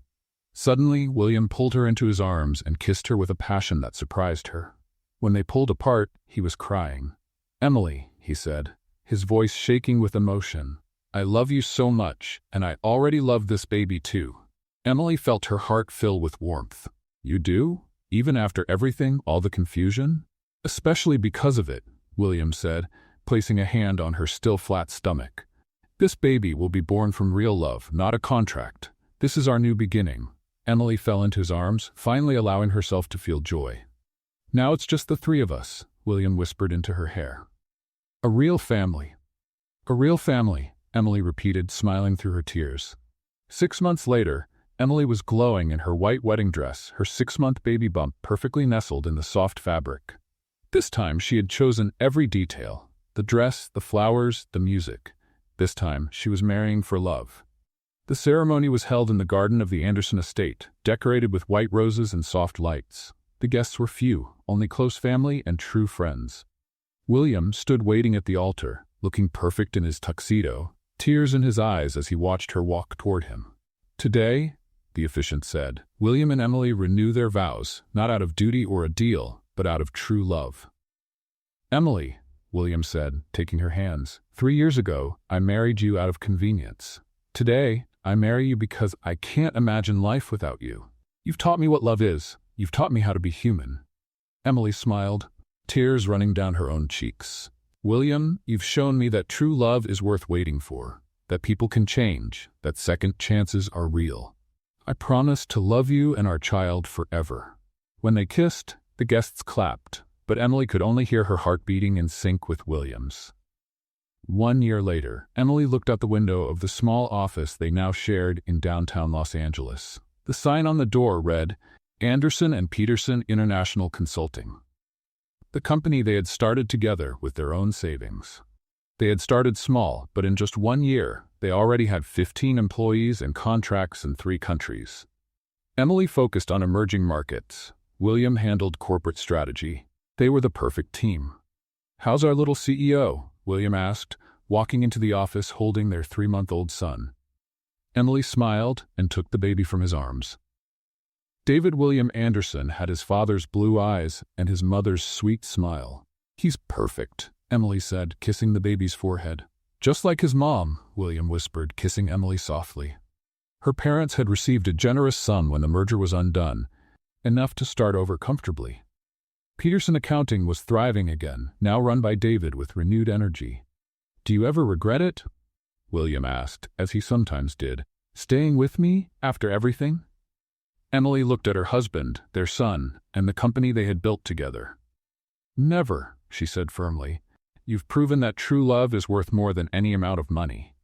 Suddenly, William pulled her into his arms and kissed her with a passion that surprised her. When they pulled apart, he was crying. "Emily," he said, his voice shaking with emotion, "I love you so much, and I already love this baby too." Emily felt her heart fill with warmth. "You do? Even after everything, all the confusion?" "Especially because of it," William said, placing a hand on her still flat stomach. "This baby will be born from real love, not a contract. This is our new beginning." Emily fell into his arms, finally allowing herself to feel joy. "Now it's just the 3 of us," William whispered into her hair. "A real family." "A real family," Emily repeated, smiling through her tears. 6 months later, Emily was glowing in her white wedding dress, her 6-month baby bump perfectly nestled in the soft fabric. This time she had chosen every detail: the dress, the flowers, the music. This time she was marrying for love. The ceremony was held in the garden of the Anderson estate, decorated with white roses and soft lights. The guests were few, only close family and true friends. William stood waiting at the altar, looking perfect in his tuxedo, tears in his eyes as he watched her walk toward him. "Today," the officiant said, "William and Emily renew their vows, not out of duty or a deal, but out of true love." "Emily," William said, taking her hands, "3 years ago, I married you out of convenience. Today, I marry you because I can't imagine life without you. You've taught me what love is. You've taught me how to be human." Emily smiled, tears running down her own cheeks. "William, you've shown me that true love is worth waiting for, that people can change, that second chances are real. I promise to love you and our child forever." When they kissed, the guests clapped, but Emily could only hear her heart beating in sync with William's. 1 year later, Emily looked out the window of the small office they now shared in downtown Los Angeles. The sign on the door read, "Anderson and Peterson International Consulting," the company they had started together with their own savings. They had started small, but in just 1 year, they already had 15 employees and contracts in 3 countries. Emily focused on emerging markets. William handled corporate strategy. They were the perfect team. "How's our little CEO?" William asked, walking into the office holding their 3-month-old son. Emily smiled and took the baby from his arms. David William Anderson had his father's blue eyes and his mother's sweet smile. "He's perfect," Emily said, kissing the baby's forehead. "Just like his mom," William whispered, kissing Emily softly. Her parents had received a generous son when the merger was undone, enough to start over comfortably. Peterson Accounting was thriving again, now run by David with renewed energy. "Do you ever regret it?" William asked, as he sometimes did. "Staying with me after everything?" Emily looked at her husband, their son, and the company they had built together. "Never," she said firmly. "You've proven that true love is worth more than any amount of money."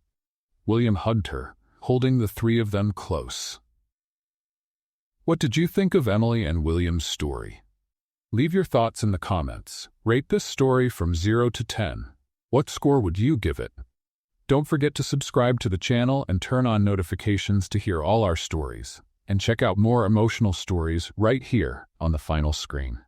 William hugged her, holding the three of them close. What did you think of Emily and William's story? Leave your thoughts in the comments. Rate this story from 0 to 10. What score would you give it? Don't forget to subscribe to the channel and turn on notifications to hear all our stories. And check out more emotional stories right here on the final screen.